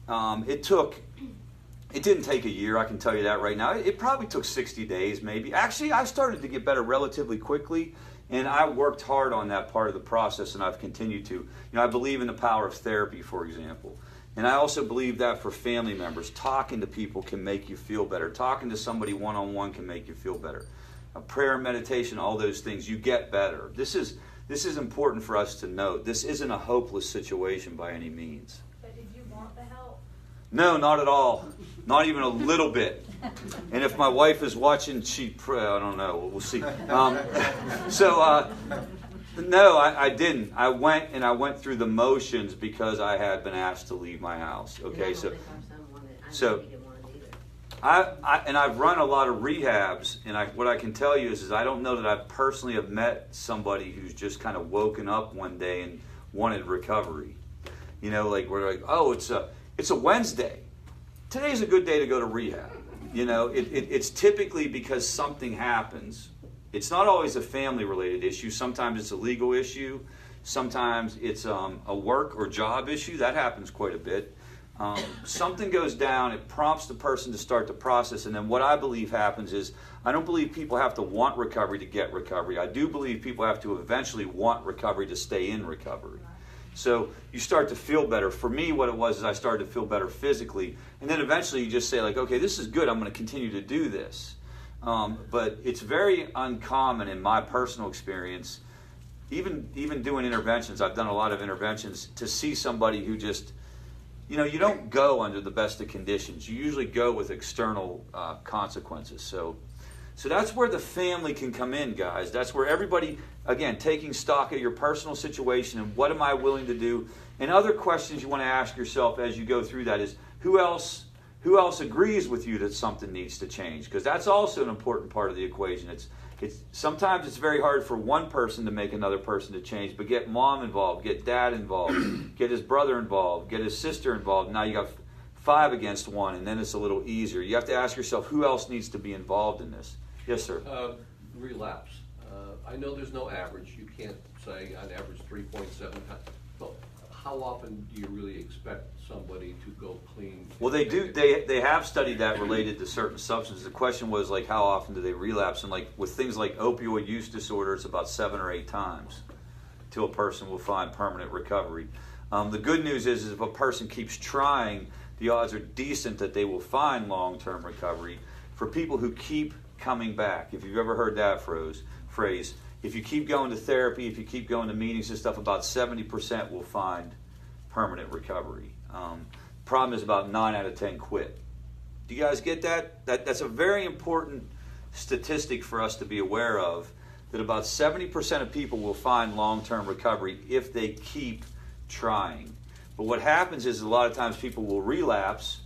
It didn't take a year, I can tell you that right now. It probably took 60 days, maybe. Actually, I started to get better relatively quickly, and I worked hard on that part of the process, and I've continued to. I believe in the power of therapy, for example. And I also believe that for family members, talking to people can make you feel better. Talking to somebody one-on-one can make you feel better. Prayer, meditation, all those things, you get better. This is important for us to note. This isn't a hopeless situation by any means. But did you want the help? No, not at all. Not even a little bit. And if my wife is watching, I don't know. We'll see. No, I didn't. I went through the motions because I had been asked to leave my house. Okay, I've run a lot of rehabs, and what I can tell you is I don't know that I personally have met somebody who's just kind of woken up one day and wanted recovery. You know, like we're like, oh, it's a Wednesday. Today's a good day to go to rehab. You know, it's typically because something happens. It's not always a family-related issue. Sometimes it's a legal issue. Sometimes it's a work or job issue. That happens quite a bit. Something goes down. It prompts the person to start the process. And then what I believe happens is I don't believe people have to want recovery to get recovery. I do believe people have to eventually want recovery to stay in recovery. So you start to feel better. For me, what it was is I started to feel better physically. And then eventually you just say, like, okay, this is good. I'm going to continue to do this. But it's very uncommon in my personal experience, even doing interventions. I've done a lot of interventions to see somebody who just, you know, you don't go under the best of conditions. You usually go with external consequences. So that's where the family can come in, guys. That's where everybody, again, taking stock of your personal situation and what am I willing to do. And other questions you want to ask yourself as you go through that is, who else agrees with you that something needs to change? Because that's also an important part of the equation. Sometimes it's very hard for one person to make another person to change, but get mom involved, get dad involved, get his brother involved, get his sister involved. Now you got 5 against 1, and then it's a little easier. You have to ask yourself, who else needs to be involved in this? Yes, sir. Relapse. I know there's no average. You can't say on average 3.7. But how often do you really expect somebody to go clean? Well, they do. They have studied that related to certain substances. The question was, like, how often do they relapse? And like with things like opioid use disorder, it's about 7 or 8 times till a person will find permanent recovery. The good news is if a person keeps trying, the odds are decent that they will find long-term recovery. For people who keep coming back, if you've ever heard that phrase, if you keep going to therapy, if you keep going to meetings and stuff, about 70% will find permanent recovery. Problem is about 9 out of 10 quit. Do you guys get that? That's a very important statistic for us to be aware of, that about 70% of people will find long-term recovery if they keep trying. But what happens is a lot of times people will relapse,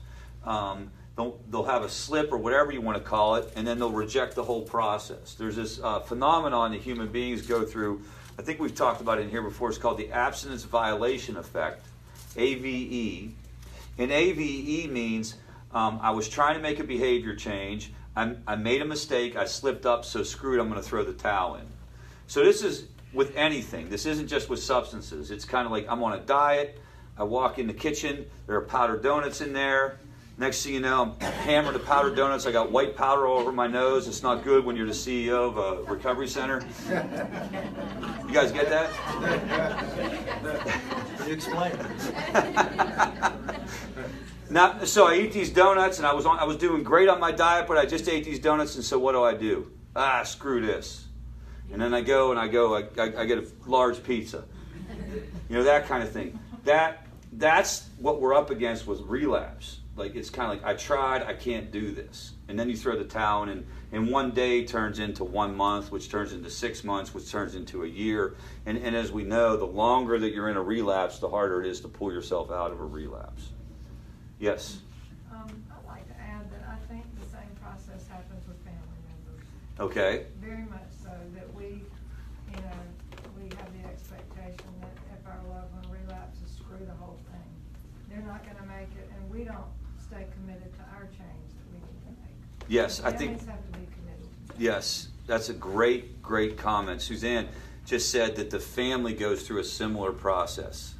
they'll have a slip or whatever you want to call it, and then they'll reject the whole process. There's this phenomenon that human beings go through. I think we've talked about it in here before. It's called the abstinence violation effect, AVE. And AVE means I was trying to make a behavior change. I made a mistake. I slipped up, so screw it, I'm going to throw the towel in. So this is with anything. This isn't just with substances. It's kind of like I'm on a diet. I walk in the kitchen. There are powdered donuts in there. Next thing you know, I'm hammering the powdered donuts. I got white powder all over my nose. It's not good when you're the CEO of a recovery center. You guys get that? Explain. Now, so I eat these donuts, and I was doing great on my diet, but I just ate these donuts, and so what do? Screw this. And then I get a large pizza. You know, that kind of thing. That's what we're up against with relapse. Like, it's kind of like, I tried, I can't do this. And then you throw the towel in, and one day turns into 1 month, which turns into 6 months, which turns into a year. And as we know, the longer that you're in a relapse, the harder it is to pull yourself out of a relapse. Yes? I'd like to add that I think the same process happens with family members. Okay. Very much so, that we have the expectation that if our loved one relapses, screw the whole thing. They're not going to make it, and we don't stay committed to our change that we need to make. Yes, I think. Families have to be committed. Yes, that's a great comment. Suzanne just said that the family goes through a similar process.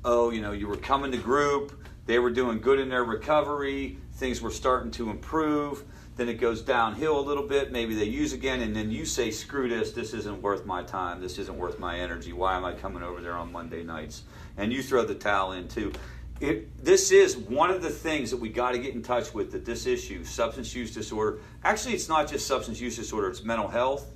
Oh, you were coming to group, they were doing good in their recovery, things were starting to improve, then it goes downhill a little bit, maybe they use again, and then you say, screw this isn't worth my time, this isn't worth my energy, why am I coming over there on Monday nights? And you throw the towel in too. This is one of the things that we got to get in touch with, that this issue, substance use disorder, actually it's not just substance use disorder, it's mental health,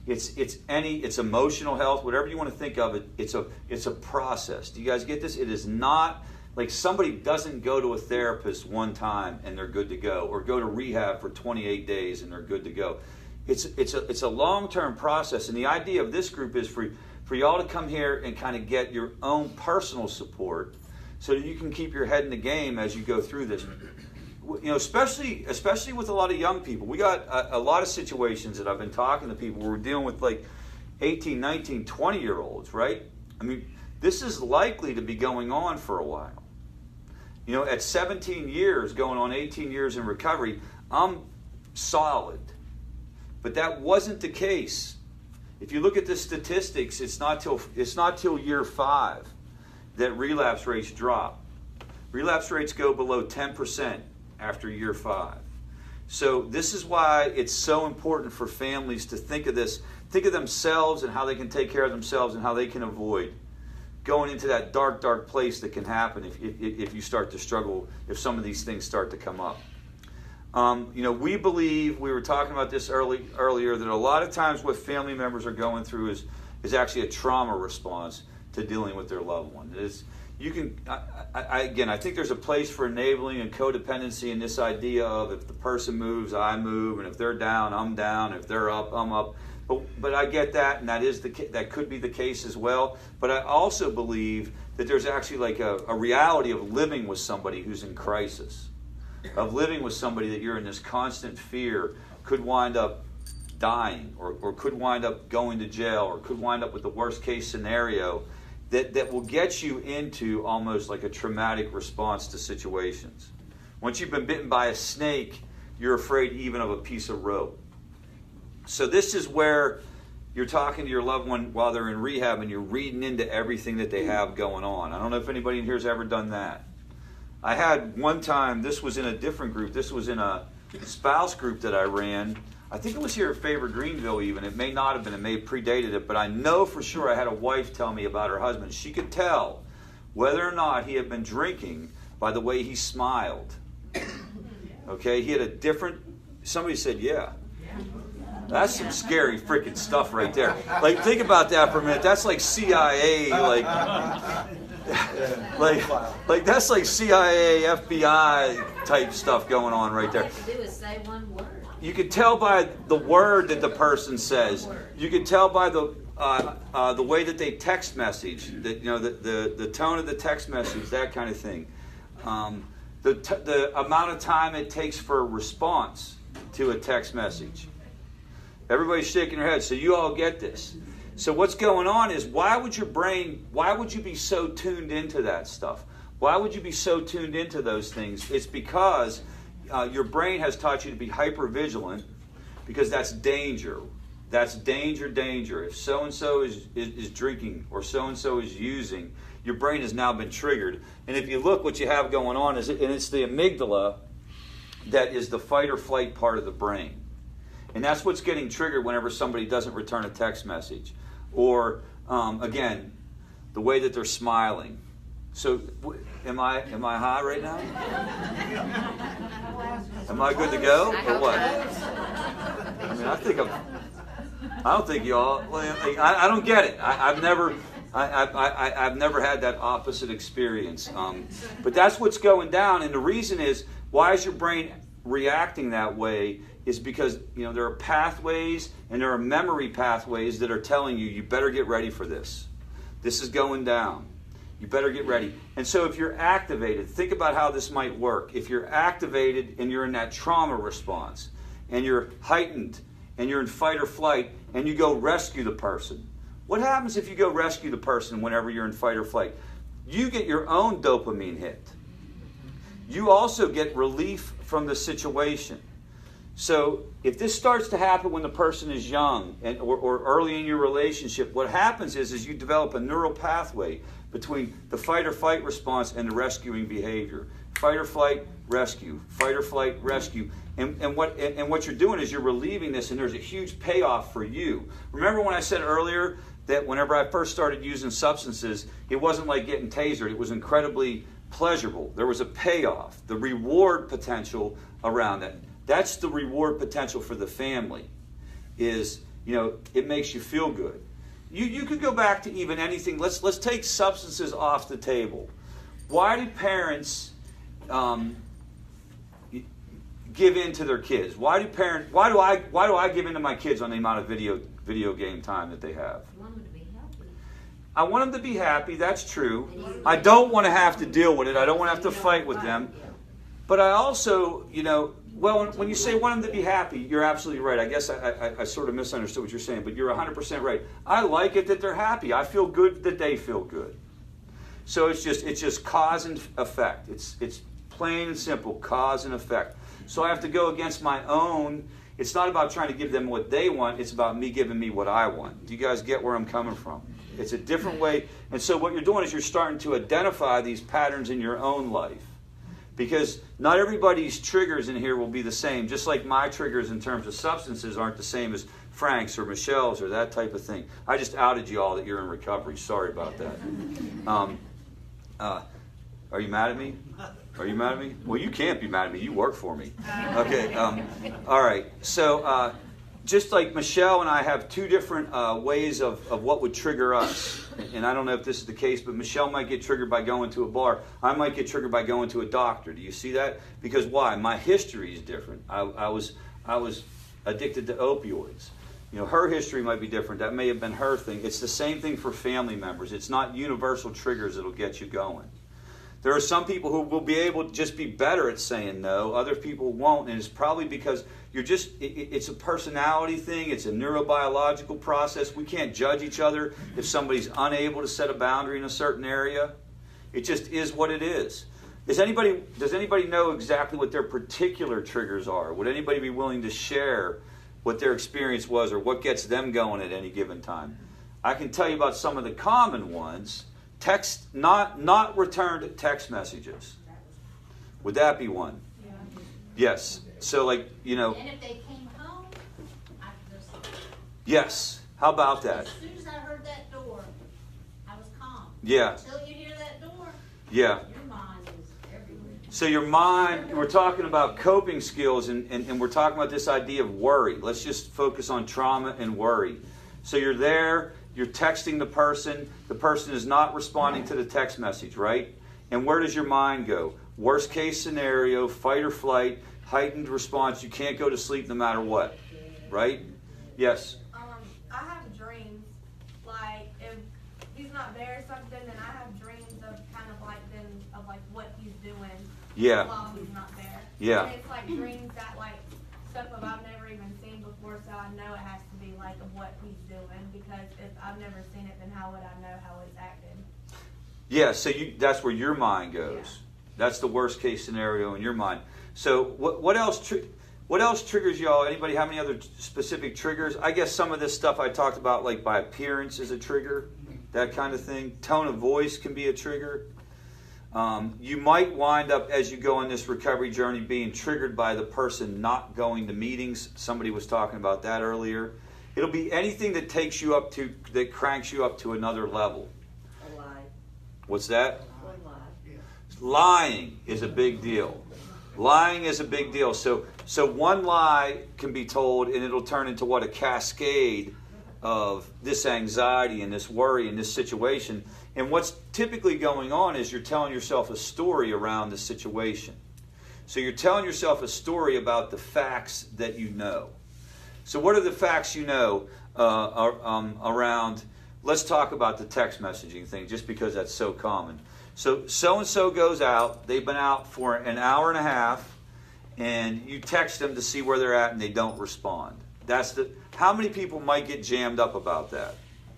it's emotional health, whatever you want to think of it, it's a process. Do you guys get this? It is not like somebody doesn't go to a therapist one time and they're good to go, or go to rehab for 28 days and they're good to go. It's a long-term process, and the idea of this group is for y'all to come here and kind of get your own personal support so that you can keep your head in the game as you go through this. You know, especially with a lot of young people. We got a lot of situations that I've been talking to people where we're dealing with like 18, 19, 20-year-olds, right? I mean, this is likely to be going on for a while. You know, at 17 years, going on 18 years in recovery, I'm solid. But that wasn't the case. If you look at the statistics, it's not till year 5 that relapse rates drop. Relapse rates go below 10% after year 5. So this is why it's so important for families to think of this, think of themselves and how they can take care of themselves and how they can avoid going into that dark, dark place that can happen if you start to struggle, if some of these things start to come up. You know, we believe, we were talking about this earlier, that a lot of times what family members are going through is actually a trauma response to dealing with their loved one. I think there's a place for enabling and codependency in this idea of if the person moves, I move, and if they're down, I'm down, if they're up, I'm up. But I get that, and that could be the case as well. But I also believe that there's actually like a reality of living with somebody who's in crisis, of living with somebody that you're in this constant fear could wind up dying, or could wind up going to jail, or could wind up with the worst case scenario that will get you into almost like a traumatic response to situations. Once you've been bitten by a snake, you're afraid even of a piece of rope. So this is where you're talking to your loved one while they're in rehab and you're reading into everything that they have going on. I don't know if anybody in here has ever done that. I had one time, this was in a different group, this was in a spouse group that I ran. I think it was here at Favor Greenville even. It may not have been, it may have predated it, but I know for sure I had a wife tell me about her husband. She could tell whether or not he had been drinking by the way he smiled. Okay, he had a different, somebody said, yeah. That's some scary freaking stuff right there. Like, think about that for a minute. That's like CIA, like that's like CIA, FBI type stuff going on right there. All you have to do is say one word. You can tell by the word that the person says. You can tell by the way that they text message, that, you know, the tone of the text message, that kind of thing. The amount of time it takes for a response to a text message. Everybody's shaking their head, so you all get this. So what's going on is, why would you be so tuned into that stuff? Why would you be so tuned into those things? It's because your brain has taught you to be hypervigilant, because that's danger. That's danger. If so-and-so is drinking, or so-and-so is using, your brain has now been triggered. And if you look, what you have going on is, and it's the amygdala that is the fight or flight part of the brain. And that's what's getting triggered whenever somebody doesn't return a text message. Or, again, the way that they're smiling. So, am I high right now? Am I good to go, or what? I mean, I don't think y'all. I don't get it. I've never had that opposite experience. But that's what's going down, and the reason is, why is your brain reacting that way? Is because, you know, there are pathways and there are memory pathways that are telling you better get ready for this. This is going down. You better get ready. And so if you're activated, think about how this might work. If you're activated and you're in that trauma response, and you're heightened, and you're in fight or flight, and you go rescue the person. What happens if you go rescue the person whenever you're in fight or flight? You get your own dopamine hit. You also get relief from the situation. So if this starts to happen when the person is young or early in your relationship, what happens is you develop a neural pathway between the fight or flight response and the rescuing behavior. Fight or flight, rescue. Fight or flight, rescue. And what you're doing is you're relieving this, and there's a huge payoff for you. Remember when I said earlier that whenever I first started using substances, it wasn't like getting tasered. It was incredibly pleasurable. There was a payoff, the reward potential around that. That's the reward potential for the family, is, you know, it makes you feel good. You could go back to even anything. Let's take substances off the table. why do parents give in to their kids? Why do I give in to my kids on the amount of video game time that they have? You want them to be happy. I want them to be happy, that's true. I don't want to have to deal with it. I don't want to have to fight with them. But I also, well, when you say want them to be happy, you're absolutely right. I guess I sort of misunderstood what you're saying, but you're 100% right. I like it that they're happy. I feel good that they feel good. So it's just cause and effect. It's plain and simple, cause and effect. So I have to go against my own. It's not about trying to give them what they want. It's about me giving me what I want. Do you guys get where I'm coming from? It's a different way. And so what you're doing is you're starting to identify these patterns in your own life. Because not everybody's triggers in here will be the same. Just like my triggers in terms of substances aren't the same as Frank's or Michelle's or that type of thing. I just outed you all that you're in recovery. Sorry about that. Are you mad at me? Are you mad at me? Well, you can't be mad at me. You work for me. Okay. All right. So just like Michelle and I have two different ways of what would trigger us. And I don't know if this is the case, but Michelle might get triggered by going to a bar. I might get triggered by going to a doctor. Do you see that? Because why? My history is different. I was addicted to opioids. Her history might be different. That may have been her thing. It's the same thing for family members. It's not universal triggers that'll get you going. There are some people who will be able to just be better at saying no. Other people won't. And it's probably because it's a personality thing. It's a neurobiological process. We can't judge each other if somebody's unable to set a boundary in a certain area. It just is what it is. Does anybody know exactly what their particular triggers are? Would anybody be willing to share what their experience was or what gets them going at any given time? I can tell you about some of the common ones. Text, not returned text messages. Would that be one? Yeah. Yes. So And if they came home, I could just... Yes. How about that? As soon as I heard that door, I was calm. Yeah. Until you hear that door, yeah. your mind is everywhere. So your mind, we're talking about coping skills and we're talking about this idea of worry. Let's just focus on trauma and worry. So you're there, you're texting the person is not responding to the text message, right? And where does your mind go? Worst case scenario, fight or flight, heightened response, you can't go to sleep no matter what, right? Yes? I have dreams, like, if he's not there or something, then I have dreams of what he's doing Yeah. while he's not there. Yeah. And it's like dreams that, stuff that I've never even seen before, so I know it has to be, of what he's doing, because if I've never seen it, then how would I know how it's acting? Yeah, so that's where your mind goes. Yeah. That's the worst case scenario in your mind. So what else triggers y'all? Anybody have any other specific triggers? I guess some of this stuff I talked about, like by appearance is a trigger, that kind of thing. Tone of voice can be a trigger. You might wind up, as you go on this recovery journey, being triggered by the person not going to meetings. Somebody was talking about that earlier. It'll be anything that that cranks you up to another level. A lie. What's that? Or lie. Lying is a big deal. Lying is a big deal. So one lie can be told and it'll turn into a cascade of this anxiety and this worry and this situation. And what's typically going on is you're telling yourself a story around the situation. So you're telling yourself a story about the facts that you know. So what are the facts you know around, let's talk about the text messaging thing, just because that's so common. So-and-so goes out, they've been out for an hour and a half, and you text them to see where they're at and they don't respond. How many people might get jammed up about that?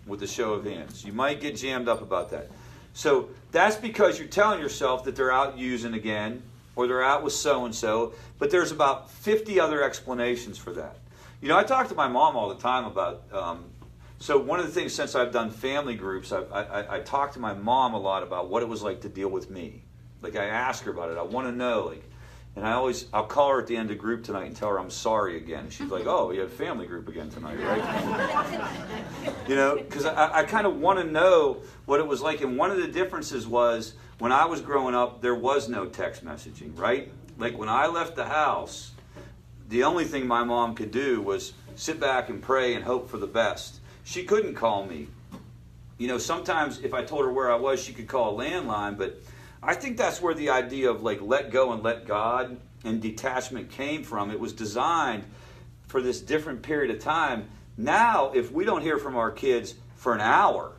With a show of hands. You might get jammed up about that. So that's because you're telling yourself that they're out using again, or they're out with so-and-so, but there's about 50 other explanations for that. I talk to my mom all the time about, so one of the things since I've done family groups, I talk to my mom a lot about what it was like to deal with me. I ask her about it. I want to know, and I'll call her at the end of group tonight and tell her I'm sorry again. And she's like, oh, you had family group again tonight, right? Because I kind of want to know what it was like. And one of the differences was when I was growing up, there was no text messaging, right? When I left the house, the only thing my mom could do was sit back and pray and hope for the best. She couldn't call me. Sometimes if I told her where I was, she could call a landline, but I think that's where the idea of like let go and let God and detachment came from. It was designed for this different period of time. Now, if we don't hear from our kids for an hour,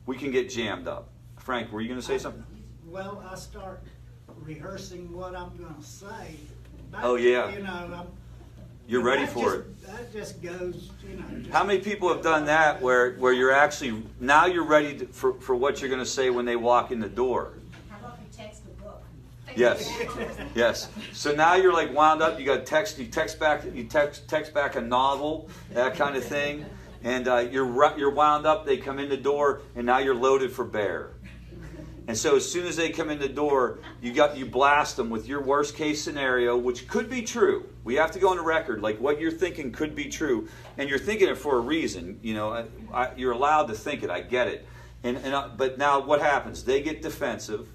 we can get jammed up. Frank, were you going to say something? Well, I start rehearsing what I'm going to say. Oh, yeah. You know, You're ready for it. That just goes, you know. How many people have done that where you're actually, now you're ready for what you're going to say when they walk in the door? How about you text a book? Yes, yes. So now you're like wound up. You got text. You text back a novel, that kind of thing, and you're wound up. They come in the door, and now you're loaded for bear. And so as soon as they come in the door, you blast them with your worst case scenario, which could be true. We have to go on the record, like what you're thinking could be true, and you're thinking it for a reason. You know, you're allowed to think it. I get it. But now what happens? They get defensive,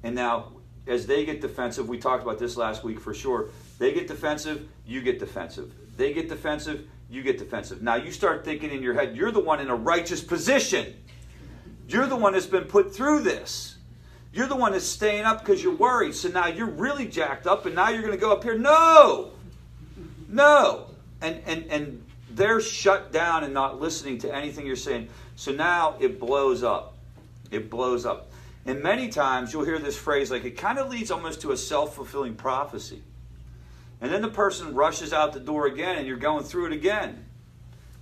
and now as they get defensive, we talked about this last week for sure. They get defensive, you get defensive. They get defensive, you get defensive. Now you start thinking in your head, you're the one in a righteous position. You're the one that's been put through this. You're the one that's staying up because you're worried. So now you're really jacked up, and now you're going to go up here. No! And they're shut down and not listening to anything you're saying. So now it blows up. It blows up. And many times you'll hear this phrase, like it kind of leads almost to a self-fulfilling prophecy. And then the person rushes out the door again, and you're going through it again.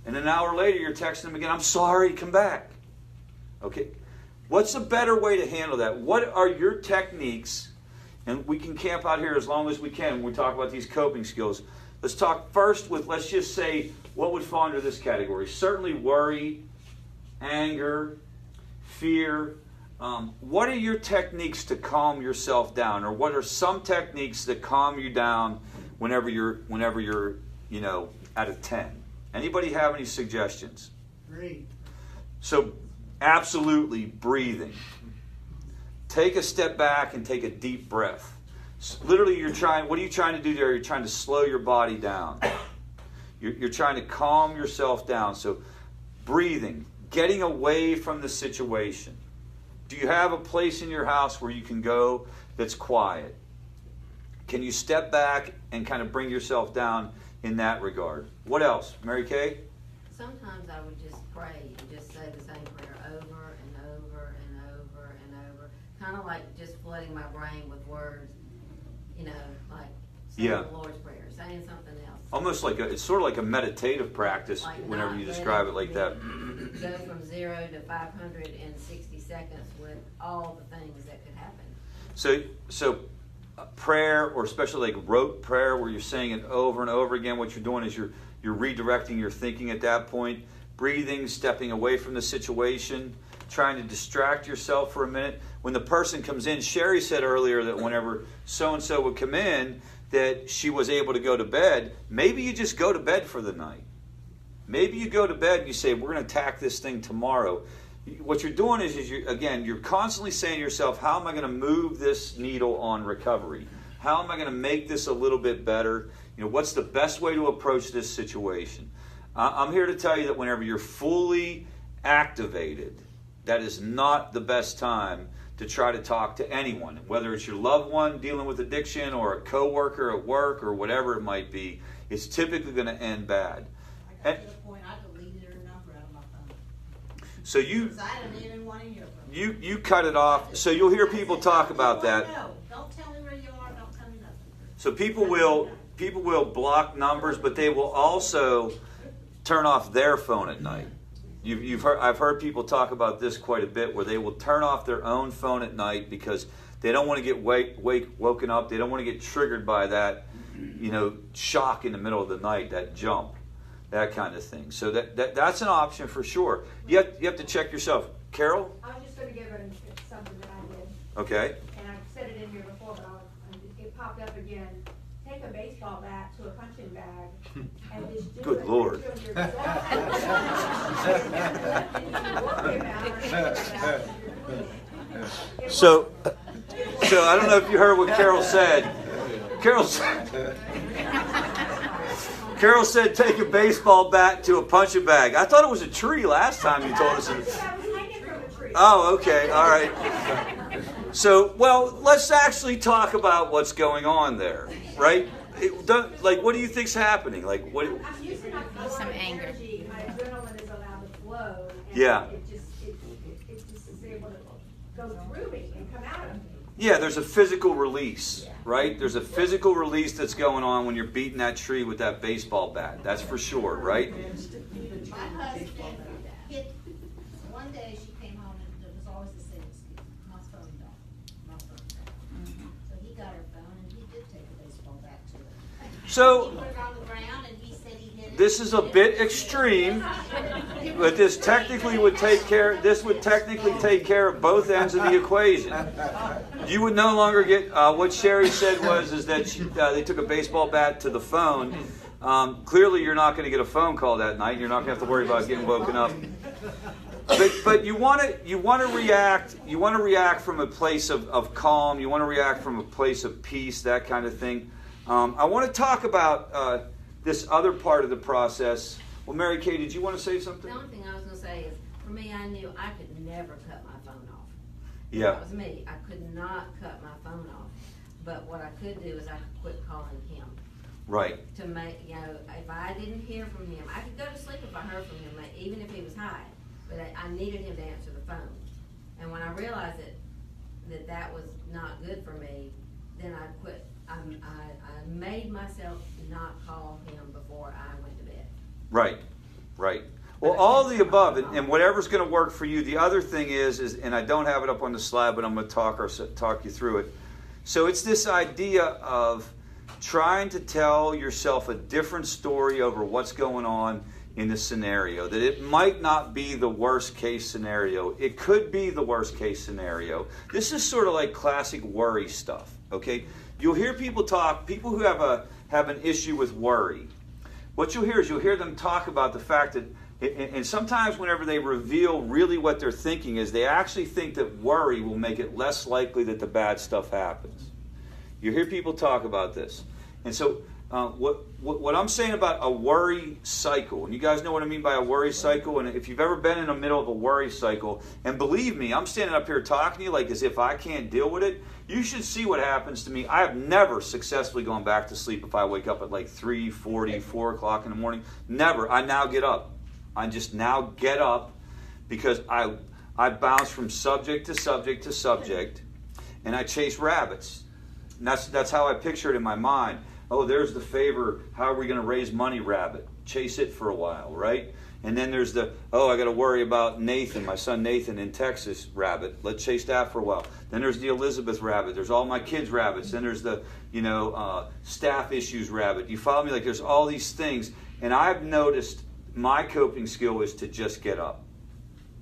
And an hour later, you're texting them again, I'm sorry, come back. Okay, what's a better way to handle that? What are your techniques? And we can camp out here as long as we can when we talk about these coping skills. Let's talk first with, let's just say, what would fall under this category? Certainly worry, anger, fear. What are your techniques to calm yourself down? Or what are some techniques that calm you down whenever you're at a 10? Anybody have any suggestions? Breathe. So, absolutely breathing. Take a step back and take a deep breath. Literally, what are you trying to do there? You're trying to slow your body down. You're trying to calm yourself down. So, breathing, getting away from the situation. Do you have a place in your house where you can go that's quiet? Can you step back and kind of bring yourself down in that regard? What else? Mary Kay? Sometimes I would just pray and just say the same prayer over and over and over and over. Kind of like just flooding my brain with words, like saying the Lord's Prayer, saying something else. Almost like it's sort of like a meditative practice like whenever you describe it like that. Go from 0 to 500 in 60 seconds with all the things that could happen. So prayer, or especially like rote prayer where you're saying it over and over again, what you're doing is you're redirecting your thinking at that point. Breathing, stepping away from the situation, trying to distract yourself for a minute. When the person comes in, Sherry said earlier that whenever so-and-so would come in, that she was able to go to bed. Maybe you just go to bed for the night. Maybe you go to bed and you say, we're going to attack this thing tomorrow. What you're doing is you're constantly saying to yourself, how am I going to move this needle on recovery? How am I going to make this a little bit better? What's the best way to approach this situation? I'm here to tell you that whenever you're fully activated, that is not the best time to try to talk to anyone, whether it's your loved one dealing with addiction or a coworker at work or whatever it might be. It's typically going to end bad. I got to the point I deleted her number out of my phone. So I didn't even want to hear from her. you cut it off. So you'll hear people talk about that. No, don't tell me where you are. Don't tell me nothing. So people will block numbers, but they will also turn off their phone at night. I've heard people talk about this quite a bit, where they will turn off their own phone at night because they don't want to get woken up. They don't want to get triggered by that, shock in the middle of the night, that jump, that kind of thing. So that's an option for sure. You have to check yourself. Carol? I was just going to give something that I did. Okay. And I've said it in here before, but it popped up again. Take a baseball bat to a punching bag and just do Good it. Lord. So I don't know if you heard what Carol said. Carol said take a baseball bat to a punching bag. I thought it was a tree last time you told us. I was hanging from a tree. Oh, okay. All right. So, well, let's actually talk about what's going on there, right? What do you think's happening? Like, what? I'm using my Some anger. energy, my adrenaline is allowed to flow. And Yeah. It just is able to go through me and come out of me. Yeah, there's a physical release, right? There's a physical release that's going on when you're beating that tree with that baseball bat. That's for sure, right? My husband hit, one day she came home and it was always the same excuse, my phone died, my phone died. So he got her phone and he did take a baseball bat to her. So, He put it on the ground and he said he hit it. this is a bit extreme, but this would technically take care of both ends of the equation. You would no longer get, what Sherry said is that they took a baseball bat to the phone. Clearly you're not going to get a phone call that night. You're not going to have to worry about getting woken up. But you want to react from a place of calm. You want to react from a place of peace, that kind of thing. I want to talk about this other part of the process. Well, Mary Kay, did you want to say something? The only thing I was going to say is, for me, I knew I could never cut my phone off. Yeah. That was me. I could not cut my phone off. But what I could do is I could quit calling him. Right. To make, if I didn't hear from him, I could go to sleep if I heard from him, even if he was high. But I needed him to answer the phone. And when I realized that was not good for me, then I quit. I made myself not call him before I went to bed. Right. Well, all the above, and whatever's going to work for you. The other thing is, and I don't have it up on the slide, but I'm going to talk you through it. So it's this idea of trying to tell yourself a different story over what's going on in the scenario. That it might not be the worst case scenario. It could be the worst case scenario. This is sort of like classic worry stuff, okay? You'll hear people who have an issue with worry. What you'll hear them talk about the fact that, and sometimes whenever they reveal really what they're thinking is, they actually think that worry will make it less likely that the bad stuff happens. You hear people talk about this. And so what I'm saying about a worry cycle, and you guys know what I mean by a worry cycle, and if you've ever been in the middle of a worry cycle, and believe me, I'm standing up here talking to you like as if I can't deal with it, you should see what happens to me. I have never successfully gone back to sleep if I wake up at like 3:40, 4 o'clock in the morning. Never. I now get up. I just now get up because I bounce from subject to subject to subject, and I chase rabbits. And that's how I picture it in my mind. Oh, there's the favor, how are we going to raise money rabbit? Chase it for a while, right? And then there's the, I got to worry about Nathan, my son Nathan in Texas rabbit. Let's chase that for a while. Then there's the Elizabeth rabbit. There's all my kids' rabbits. Then there's the, staff issues rabbit. You follow me? Like there's all these things. And I've noticed my coping skill is to just get up.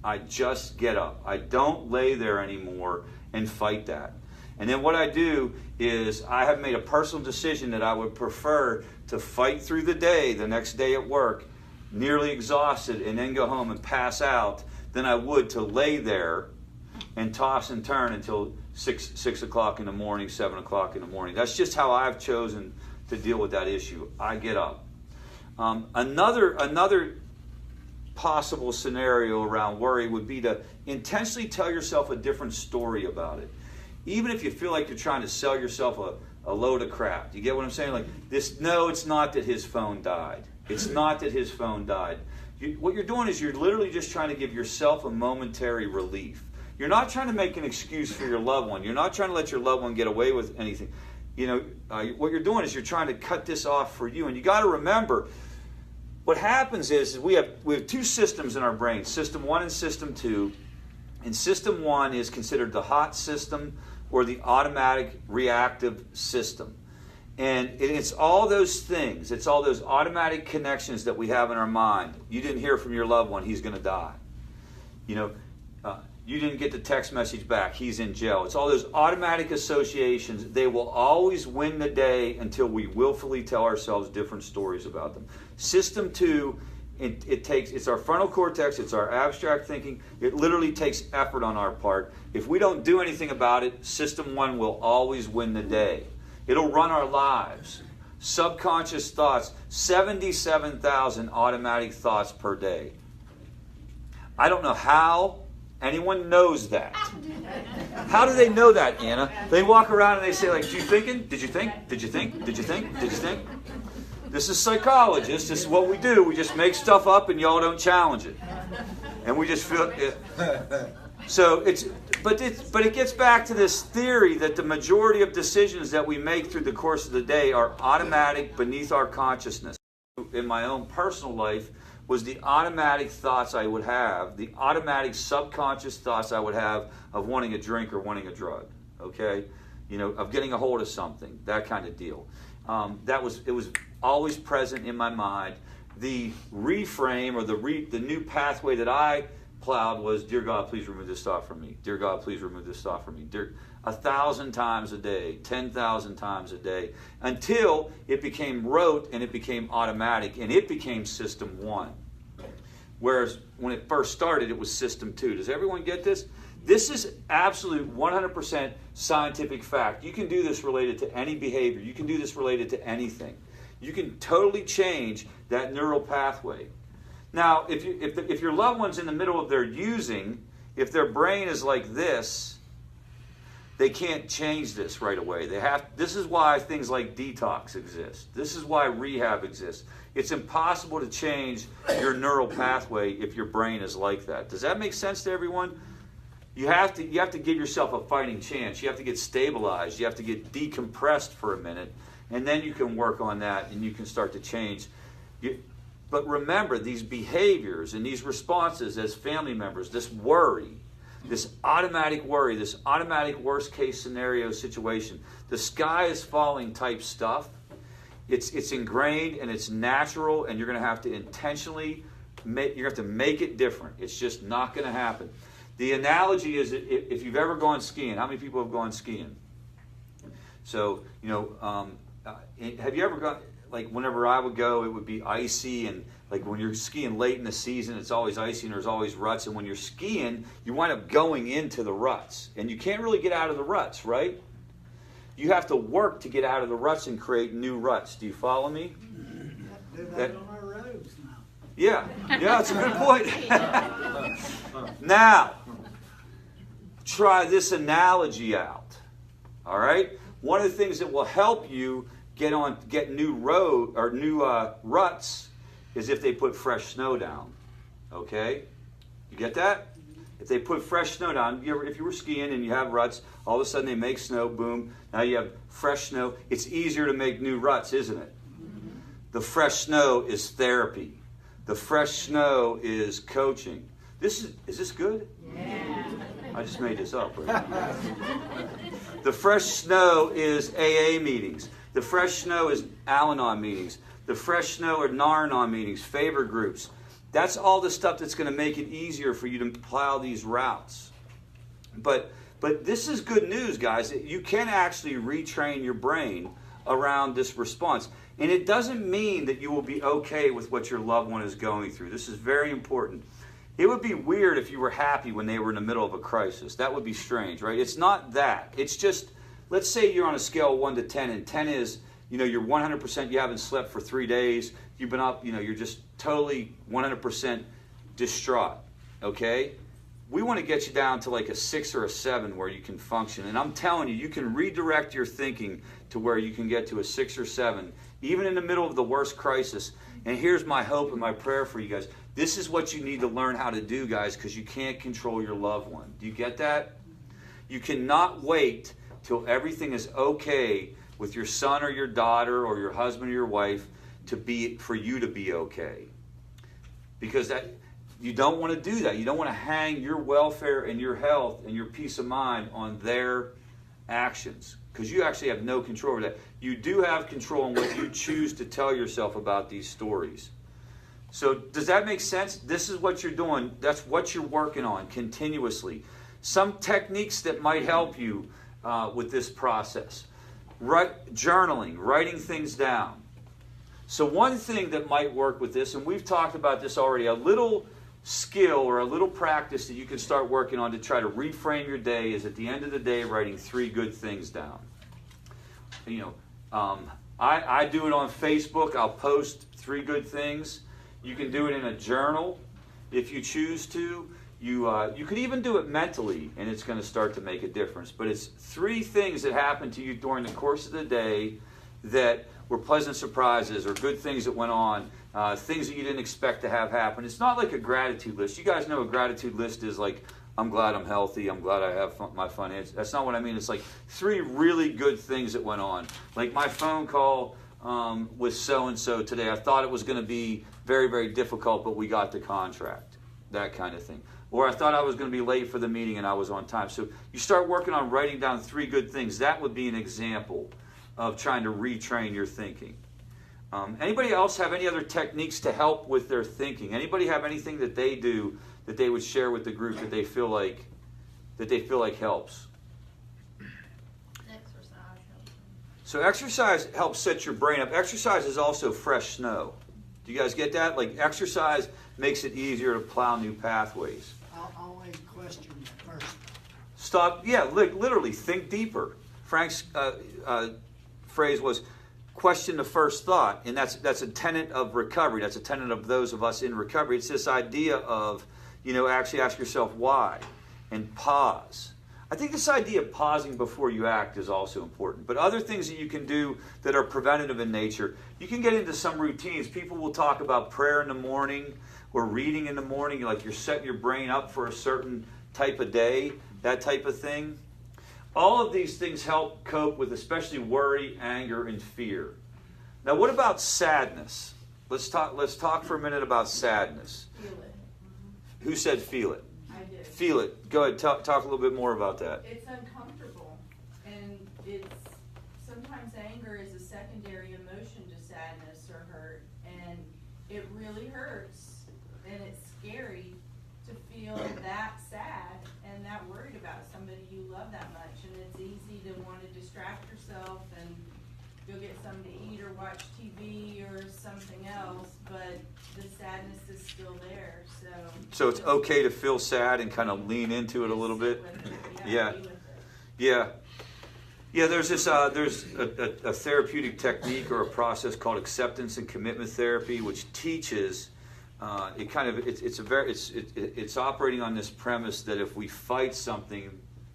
I just get up. I don't lay there anymore and fight that. And then what I do is I have made a personal decision that I would prefer to fight through the day, the next day at work, nearly exhausted, and then go home and pass out than I would to lay there and toss and turn until 6 o'clock in the morning, 7 o'clock in the morning. That's just how I've chosen to deal with that issue. I get up. Another possible scenario around worry would be to intentionally tell yourself a different story about it. Even if you feel like you're trying to sell yourself a load of crap. Do you get what I'm saying? Like this, no, it's not that his phone died. It's not that his phone died. What you're doing is you're literally just trying to give yourself a momentary relief. You're not trying to make an excuse for your loved one. You're not trying to let your loved one get away with anything. What you're doing is you're trying to cut this off for you. And you got to remember, what happens is we have two systems in our brain, System 1 and System 2. And System 1 is considered the hot system or the automatic reactive system. And it's all those things. It's all those automatic connections that we have in our mind. You didn't hear from your loved one, he's going to die. You didn't get the text message back, he's in jail. It's all those automatic associations. They will always win the day until we willfully tell ourselves different stories about them. System 2, it's our frontal cortex, it's our abstract thinking. It literally takes effort on our part. If we don't do anything about it, System 1 will always win the day. It'll run our lives. Subconscious thoughts, 77,000 automatic thoughts per day. I don't know how anyone knows that. How do they know that, Anna? They walk around and they say, like, you thinking? Did you think? Did you think? Did you think? Did you think? This is psychologists. This is what we do. We just make stuff up and y'all don't challenge it. And we just feel it. So but it gets back to this theory that the majority of decisions that we make through the course of the day are automatic beneath our consciousness. In my own personal life was the automatic thoughts I would have, the automatic subconscious thoughts I would have of wanting a drink or wanting a drug, okay? Of getting a hold of something, that kind of deal. It was always present in my mind. The reframe or the new pathway that I plowed was, dear God, please remove this thought from me. Dear God, please remove this thought from me. 1,000 times a day, 10,000 times a day, until it became rote and it became automatic and it became system 1. Whereas when it first started, it was system 2. Does everyone get this? This is absolute 100% scientific fact. You can do this related to any behavior. You can do this related to anything. You can totally change that neural pathway. Now, if your loved one's in the middle of their using, if their brain is like this, they can't change this right away. This is why things like detox exist. This is why rehab exists. It's impossible to change your neural pathway if your brain is like that. Does that make sense to everyone? You have to give yourself a fighting chance. You have to get stabilized. You have to get decompressed for a minute, and then you can work on that and you can start to change. But remember, these behaviors and these responses as family members, this worry, this automatic worry, this automatic worst case scenario situation, the sky is falling type stuff, it's ingrained and it's natural, and you're going to have to intentionally make it different. It's just not going to happen. The analogy is, if you've ever gone skiing, how many people have gone skiing? So, have you ever gone, like whenever I would go, it would be icy, and like when you're skiing late in the season, it's always icy and there's always ruts, and when you're skiing, you wind up going into the ruts, and you can't really get out of the ruts, right? You have to work to get out of the ruts and create new ruts. Do you follow me? Do that on our roads now. Yeah, it's a good point. Now, try this analogy out. All right? One of the things that will help you get new ruts is if they put fresh snow down. Okay? You get that? If they put fresh snow down, if you were skiing and you have ruts, all of a sudden they make snow, boom, now you have fresh snow. It's easier to make new ruts, isn't it? The fresh snow is therapy. The fresh snow is coaching. Is this good? Yeah. I just made this up. Right? The fresh snow is AA meetings. The fresh snow is Al-Anon meetings. The fresh snow are Nar-Anon meetings, favor groups. That's all the stuff that's going to make it easier for you to plow these routes. But this is good news, guys. You can actually retrain your brain around this response. And it doesn't mean that you will be okay with what your loved one is going through. This is very important. It would be weird if you were happy when they were in the middle of a crisis. That would be strange, right? It's not that. It's just, let's say you're on a scale of 1 to 10, and 10 is, you're 100%, you haven't slept for 3 days, you've been up, you're just totally 100% distraught, okay? We want to get you down to like a 6 or a 7 where you can function. And I'm telling you, you can redirect your thinking to where you can get to a 6 or 7, even in the middle of the worst crisis. And here's my hope and my prayer for you guys. This is what you need to learn how to do, guys, because you can't control your loved one. Do you get that? You cannot wait till everything is okay with your son or your daughter or your husband or your wife for you to be okay. Because you don't want to do that. You don't want to hang your welfare and your health and your peace of mind on their actions, because you actually have no control over that. You do have control on what you choose to tell yourself about these stories. So does that make sense? This is what you're doing. That's what you're working on continuously. Some techniques that might help you with this process. Journaling, writing things down. So one thing that might work with this, and we've talked about this already, a little skill or a little practice that you can start working on to try to reframe your day is at the end of the day writing 3 good things down. I do it on Facebook. I'll post 3 good things. You can do it in a journal if you choose to. You could even do it mentally, and it's going to start to make a difference. But it's 3 things that happened to you during the course of the day that were pleasant surprises or good things that went on, things that you didn't expect to have happen. It's not like a gratitude list. You guys know a gratitude list is like, I'm glad I'm healthy, I'm glad I have my finances. That's not what I mean. It's like 3 really good things that went on. Like my phone call with so-and-so today. I thought it was going to be very, very difficult, but we got the contract. That kind of thing. Or I thought I was going to be late for the meeting and I was on time. So you start working on writing down 3 good things. That would be an example of trying to retrain your thinking. Anybody else have any other techniques to help with their thinking? Anybody have anything that they do that they would share with the group that they feel like helps? Exercise helps. So exercise helps set your brain up. Exercise is also fresh snow. Do you guys get that? Like exercise makes it easier to plow new pathways. I'll always question the first. Stop. Yeah, literally think deeper. Frank's phrase was question the first thought, and that's a tenet of recovery. That's a tenet of those of us in recovery. It's this idea of, actually ask yourself why and pause. I think this idea of pausing before you act is also important. But other things that you can do that are preventative in nature, you can get into some routines. People will talk about prayer in the morning or reading in the morning, like you're setting your brain up for a certain type of day, that type of thing. All of these things help cope with especially worry, anger, and fear. Now, what about sadness? Let's talk for a minute about sadness. Feel it. Who said feel it? I did. Feel it. Go ahead, talk a little bit more about that. It's uncomfortable, and sometimes anger is a secondary emotion to sadness or hurt, and it really hurts, and it's scary to feel that sad and that worried about somebody you love that much, and it's easy to want to distract yourself and go get something to eat or watch TV or something else, but the sadness is still there. So it's okay to feel sad and kind of lean into it a little bit. Yeah. There's this there's a therapeutic technique or a process called acceptance and commitment therapy, which teaches it's operating on this premise that if we fight something,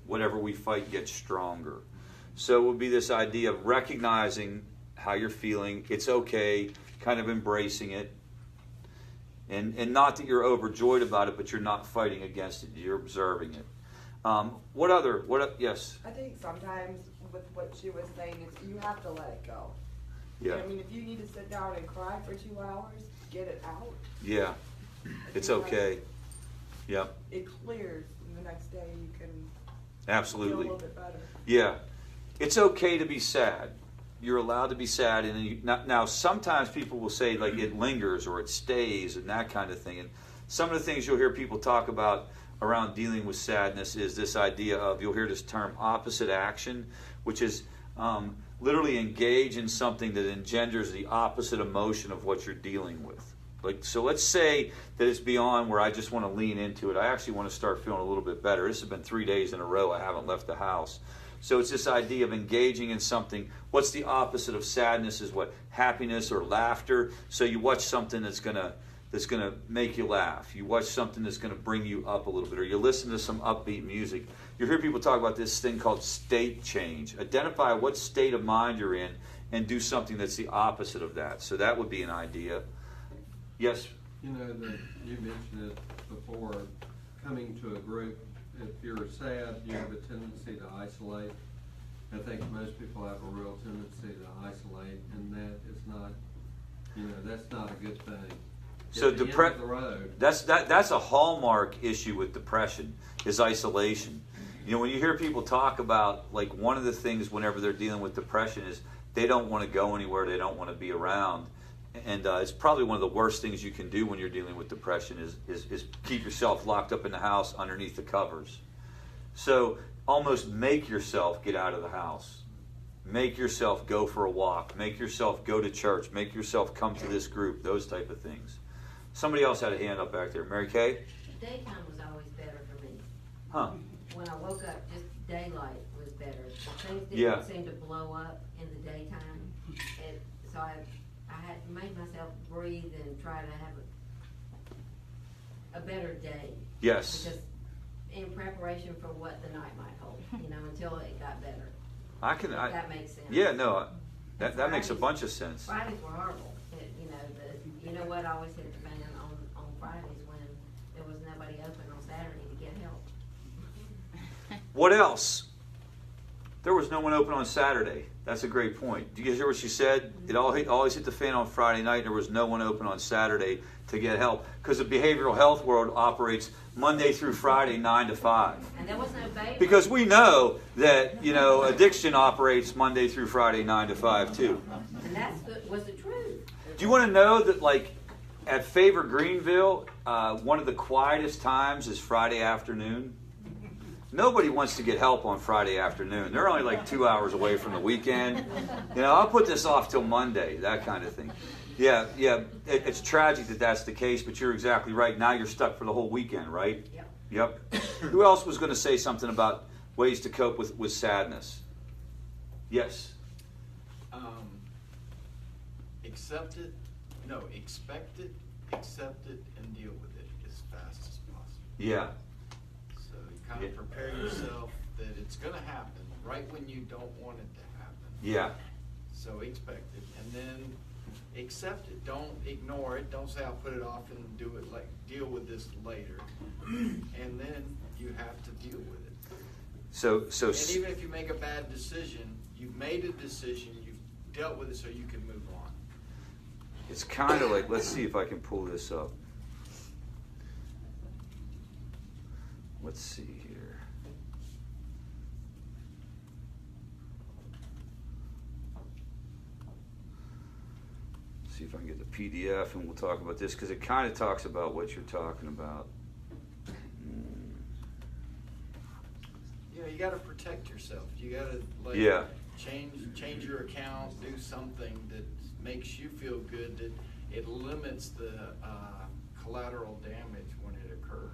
whatever we fight gets stronger. So it would be this idea of recognizing how you're feeling. It's okay, kind of embracing it. And not that you're overjoyed about it, but you're not fighting against it. You're observing it. Yes? I think sometimes with what she was saying, is you have to let it go. Yeah. I mean, if you need to sit down and cry for 2 hours, get it out. Yeah. It's okay. Yeah. It clears, and the next day you can Absolutely. feel a little bit better. Yeah. It's okay to be sad. You're allowed to be sad. And now sometimes people will say like it lingers or it stays and that kind of thing. And some of the things you'll hear people talk about around dealing with sadness is this idea of, you'll hear this term opposite action, which is literally engage in something that engenders the opposite emotion of what you're dealing with. So let's say that it's beyond where I just want to lean into it. I actually want to start feeling a little bit better. This has been 3 days in a row I haven't left the house. So it's this idea of engaging in something. What's the opposite of sadness is what? Happiness or laughter. So you watch something that's gonna make you laugh. You watch something that's gonna bring you up a little bit, or you listen to some upbeat music. You hear people talk about this thing called state change. Identify what state of mind you're in and do something that's the opposite of that. So that would be an idea. Yes? You mentioned it before, coming to a group, if you're sad, you have a tendency to isolate. I think most people have a real tendency to isolate, and that is not, that's not a good thing. So That's a hallmark issue with depression, is isolation. When you hear people talk about, like, one of the things whenever they're dealing with depression is they don't want to go anywhere, they don't want to be around. And it's probably one of the worst things you can do when you're dealing with depression is keep yourself locked up in the house underneath the covers. So almost make yourself get out of the house. Make yourself go for a walk. Make yourself go to church. Make yourself come to this group. Those type of things. Somebody else had a hand up back there. Mary Kay? Daytime was always better for me. Huh. When I woke up, just daylight was better. Things didn't seem to blow up in the daytime. I had made myself breathe and try to have a better day. Yes. Because in preparation for what the night might hold, until it got better. If that makes sense. Yeah, no, that makes a bunch of sense. Fridays were horrible. You know what always hit the fan on Fridays when there was nobody open on Saturday to get help. What else? There was no one open on Saturday. That's a great point. Do you guys hear what she said? It always hit the fan on Friday night, and there was no one open on Saturday to get help. Because the behavioral health world operates Monday through Friday, 9 to 5. And there was no baby. Because we know that, addiction operates Monday through Friday, 9 to 5, too. And was the truth. Do you want to know that, like, at Favor Greenville, one of the quietest times is Friday afternoon? Nobody wants to get help on Friday afternoon. They're only like 2 hours away from the weekend. I'll put this off till Monday, that kind of thing. Yeah, it's tragic that that's the case, but you're exactly right. Now you're stuck for the whole weekend, right? Yep. Who else was going to say something about ways to cope with sadness? Yes. Expect it, accept it, and deal with it as fast as possible. Yeah. So you kind of prepare yourself that it's going to happen right when you don't want it to happen. Yeah. So expect it, and then accept it. Don't ignore it. Don't say I'll put it off and deal with this later. And then you have to deal with it. So and even if you make a bad decision, you've made a decision. You've dealt with it, so you can move on. It's kind of like, let's see if I can pull this up. Let's see here. See if I can get the PDF and we'll talk about this because it kind of talks about what you're talking about. You got to protect yourself. You got to change your account, do something that makes you feel good, that it limits the collateral damage when it occurs.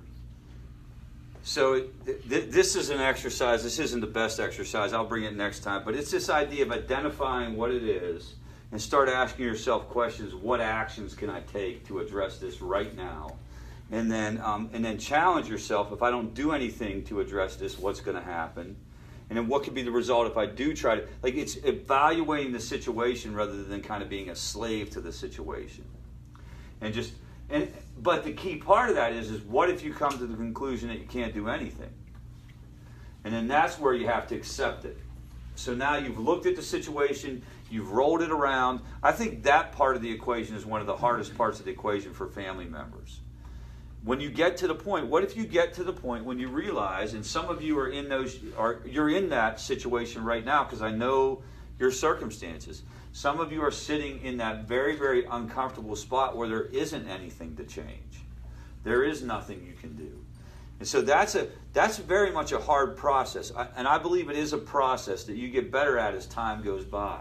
So this is an exercise. This isn't the best exercise. I'll bring it next time. But it's this idea of identifying what it is and start asking yourself questions. What actions can I take to address this right now? And then challenge yourself. If I don't do anything to address this, what's going to happen? And then what could be the result if I do try to... Like, it's evaluating the situation rather than kind of being a slave to the situation. But the key part of that is what if you come to the conclusion that you can't do anything? And then that's where you have to accept it. So now you've looked at the situation, you've rolled it around. I think that part of the equation is one of the hardest parts of the equation for family members. When you get to the point, what if you get to the point when you realize, and some of you are you're in that situation right now because I know your circumstances. Some of you are sitting in that very, very uncomfortable spot where there isn't anything to change. There is nothing you can do. And so that's very much a hard process. And I believe it is a process that you get better at as time goes by.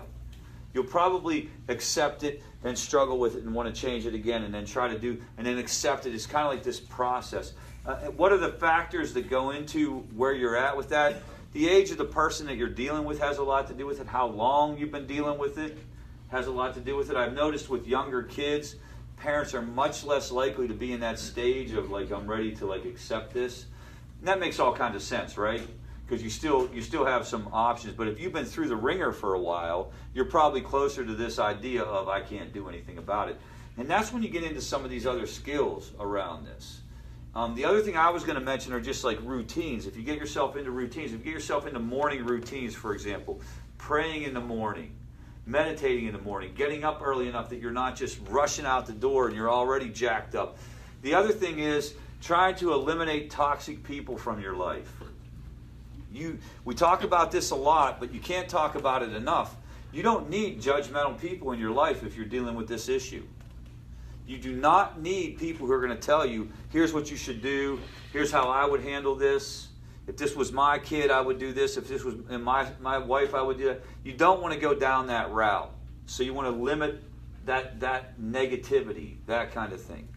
You'll probably accept it and struggle with it and want to change it again and then try to do, and then accept it. It's kind of like this process. What are the factors that go into where you're at with that? The age of the person that you're dealing with has a lot to do with it. How long you've been dealing with it has a lot to do with it. I've noticed with younger kids, parents are much less likely to be in that stage of like, I'm ready to like accept this. And that makes all kinds of sense, right? Because you still have some options. But if you've been through the ringer for a while, you're probably closer to this idea of I can't do anything about it. And that's when you get into some of these other skills around this. The other thing I was going to mention are just like routines. If you get yourself into routines, if you get yourself into morning routines, for example, praying in the morning, meditating in the morning, getting up early enough that you're not just rushing out the door and you're already jacked up. The other thing is trying to eliminate toxic people from your life. We talk about this a lot, but you can't talk about it enough. You don't need judgmental people in your life if you're dealing with this issue. You do not need people who are going to tell you, here's what you should do, here's how I would handle this. If this was my kid, I would do this. If this was my wife, I would do that. You don't want to go down that route. So you want to limit that negativity, that kind of thing.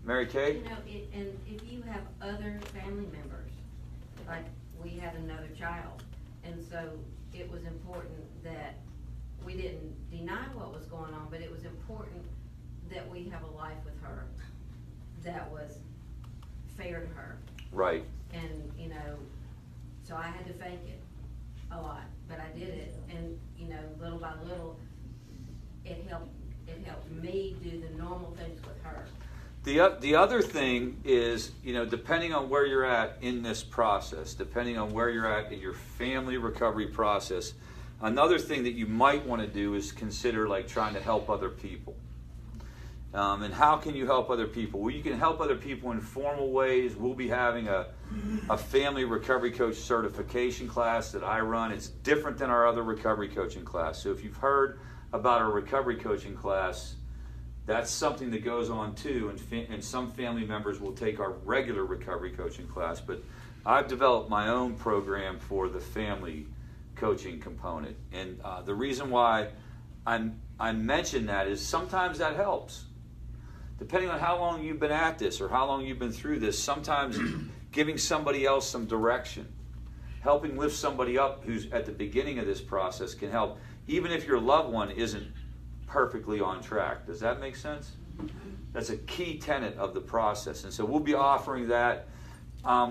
Mary Kay? And if you have other family members, like we had another child, and so it was important that we didn't deny what was going on, but it was important that we have a life with her that was fair to her. Right. And, you know, so I had to fake it a lot, but I did it, and, you know, little by little, it helped me do the normal things with her. The other thing is, you know, depending on where you're at in this process, depending on where you're at in your family recovery process, another thing that you might want to do is consider like trying to help other people. And how can you help other people? Well, you can help other people in formal ways. We'll be having a family recovery coach certification class that I run. It's different than our other recovery coaching class. So if you've heard about our recovery coaching class, that's something that goes on too, and some family members will take our regular recovery coaching class. But I've developed my own program for the family coaching component. And the reason why I mention that is sometimes that helps. Depending on how long you've been at this or how long you've been through this, sometimes giving somebody else some direction, helping lift somebody up who's at the beginning of this process can help, even if your loved one isn't perfectly on track. Does that make sense? That's a key tenet of the process. And so we'll be offering that.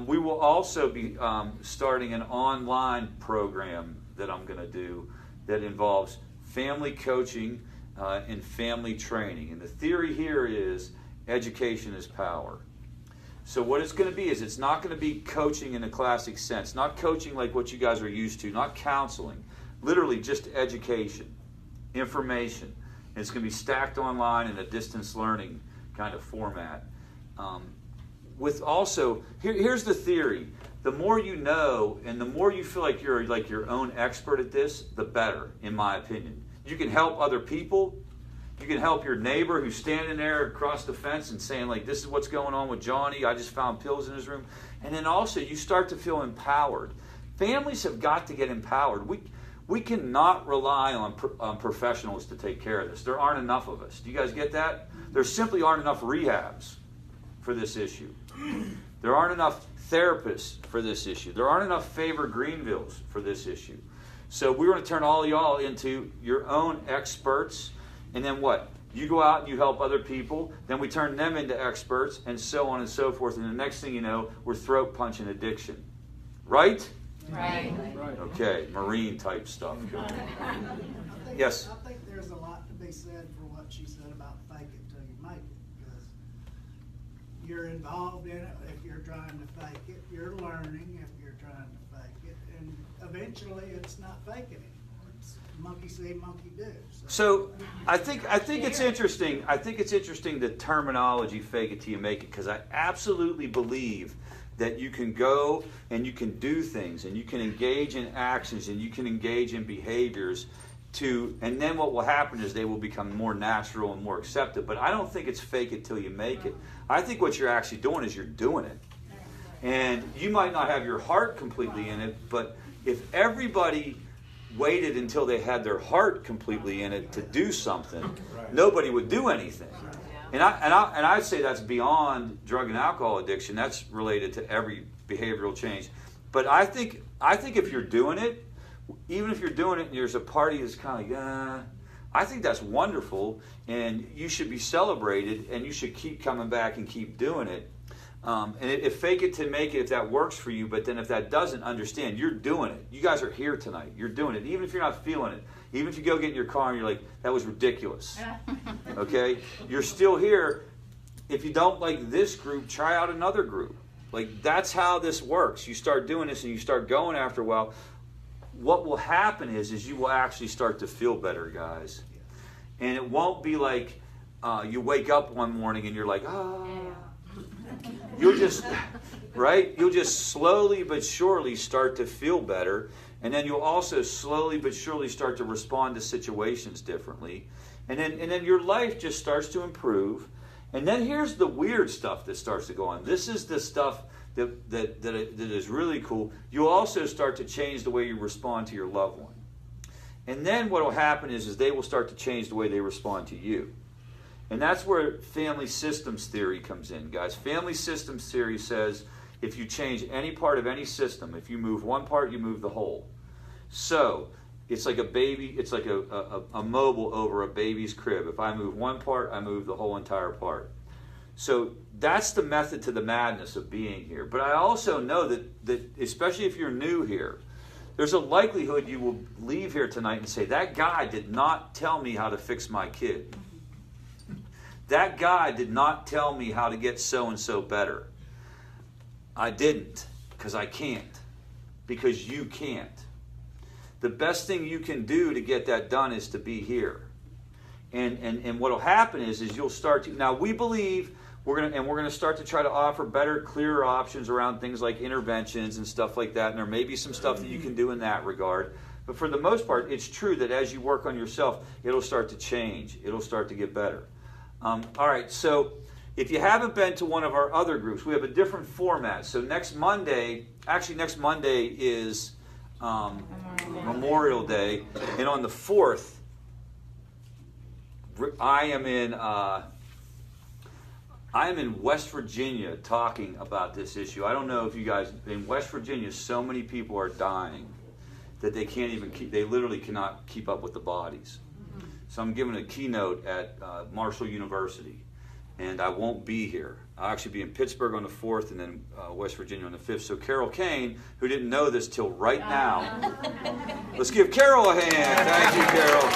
We will also be starting an online program that I'm going to do that involves family coaching and family training. And the theory here is education is power. So what it's going to be is it's not going to be coaching in a classic sense, not coaching like what you guys are used to, not counseling, literally just education, information. And it's going to be stacked online in a distance learning kind of format. With also, here's the theory. The more you know and the more you feel like you're like your own expert at this, the better, in my opinion. You can help other people. You can help your neighbor who's standing there across the fence and saying, like, this is what's going on with Johnny. I just found pills in his room. And then also you start to feel empowered. Families have got to get empowered. We cannot rely on professionals to take care of this. There aren't enough of us. Do you guys get that? There simply aren't enough rehabs for this issue. There aren't enough therapists for this issue. There aren't enough favored Greenvilles for this issue. So we're going to turn all of y'all into your own experts. And then what? You go out and you help other people. Then we turn them into experts and so on and so forth. And the next thing you know, we're throat punching addiction. Right? Right. Okay, Marine type stuff. Yes? I think there's a lot to be said for what she said about fake it till you make it. Because you're involved in it if you're trying to fake it. You're learning if you're trying to fake it. And eventually it's not fake it anymore. It's monkey see, monkey do. So I think it's interesting. I think it's interesting the terminology "fake it till you make it," because I absolutely believe that you can go and you can do things and you can engage in actions and you can engage in behaviors and then what will happen is they will become more natural and more accepted. But I don't think it's fake it till you make it. I think what you're actually doing is you're doing it. And you might not have your heart completely in it, but if everybody waited until they had their heart completely in it to do something, nobody would do anything. And I'd say that's beyond drug and alcohol addiction. That's related to every behavioral change. But I think if you're doing it, even if you're doing it and there's a party that's kind of like, I think that's wonderful, and you should be celebrated, and you should keep coming back and keep doing it. And if fake it to make it, if that works for you, but then if that doesn't, understand, you're doing it. You guys are here tonight. You're doing it, even if you're not feeling it. Even if you go get in your car and you're like, that was ridiculous. Okay? You're still here. If you don't like this group, try out another group. Like, that's how this works. You start doing this and you start going after a while. What will happen is you will actually start to feel better, guys. And it won't be like you wake up one morning and you're like, You'll just, right? You'll just slowly but surely start to feel better. And then you'll also slowly but surely start to respond to situations differently. And then your life just starts to improve. And then here's the weird stuff that starts to go on. This is the stuff that is really cool. You'll also start to change the way you respond to your loved one. And then what will happen is they will start to change the way they respond to you. And that's where family systems theory comes in, guys. Family systems theory says if you change any part of any system, if you move one part, you move the whole. So it's like a baby, it's like a mobile over a baby's crib. If I move one part, I move the whole entire part. So that's the method to the madness of being here. But I also know that especially if you're new here, there's a likelihood you will leave here tonight and say, that guy did not tell me how to fix my kid. That guy did not tell me how to get so-and-so better. I didn't, because I can't. Because you can't. The best thing you can do to get that done is to be here. And what will happen is you'll start to, now we believe we're gonna start to try to offer better, clearer options around things like interventions and stuff like that. And there may be some stuff that you can do in that regard. But for the most part, it's true that as you work on yourself, it'll start to change. It'll start to get better. All right, so if you haven't been to one of our other groups, we have a different format. So next Monday is Memorial Day, and on the 4th, I am in West Virginia talking about this issue. I don't know if you guys, in West Virginia, so many people are dying that they literally cannot keep up with the bodies. So I'm giving a keynote at Marshall University, and I won't be here. I'll actually be in Pittsburgh on the 4th and then West Virginia on the 5th. So Carol Kane, who didn't know this till right now, let's give Carol a hand. Thank you, Carol.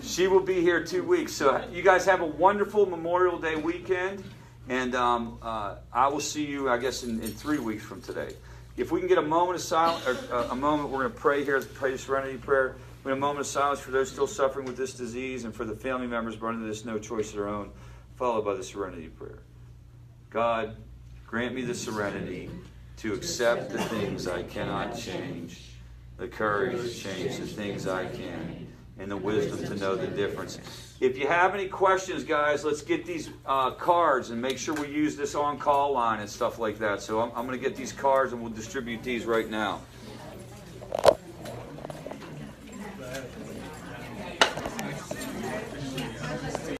She will be here 2 weeks. So you guys have a wonderful Memorial Day weekend, and I will see you, I guess, in 3 weeks from today. If we can get a moment of silence, or a moment, we're going to pray here, pray the serenity prayer. We have a moment of silence for those still suffering with this disease and for the family members born into this no choice of their own, followed by the serenity prayer. God, grant me the serenity to accept the things I cannot change, the courage to change the things I can, and the wisdom to know the difference. If you have any questions, guys, let's get these cards and make sure we use this on-call line and stuff like that. So I'm going to get these cards and we'll distribute these right now.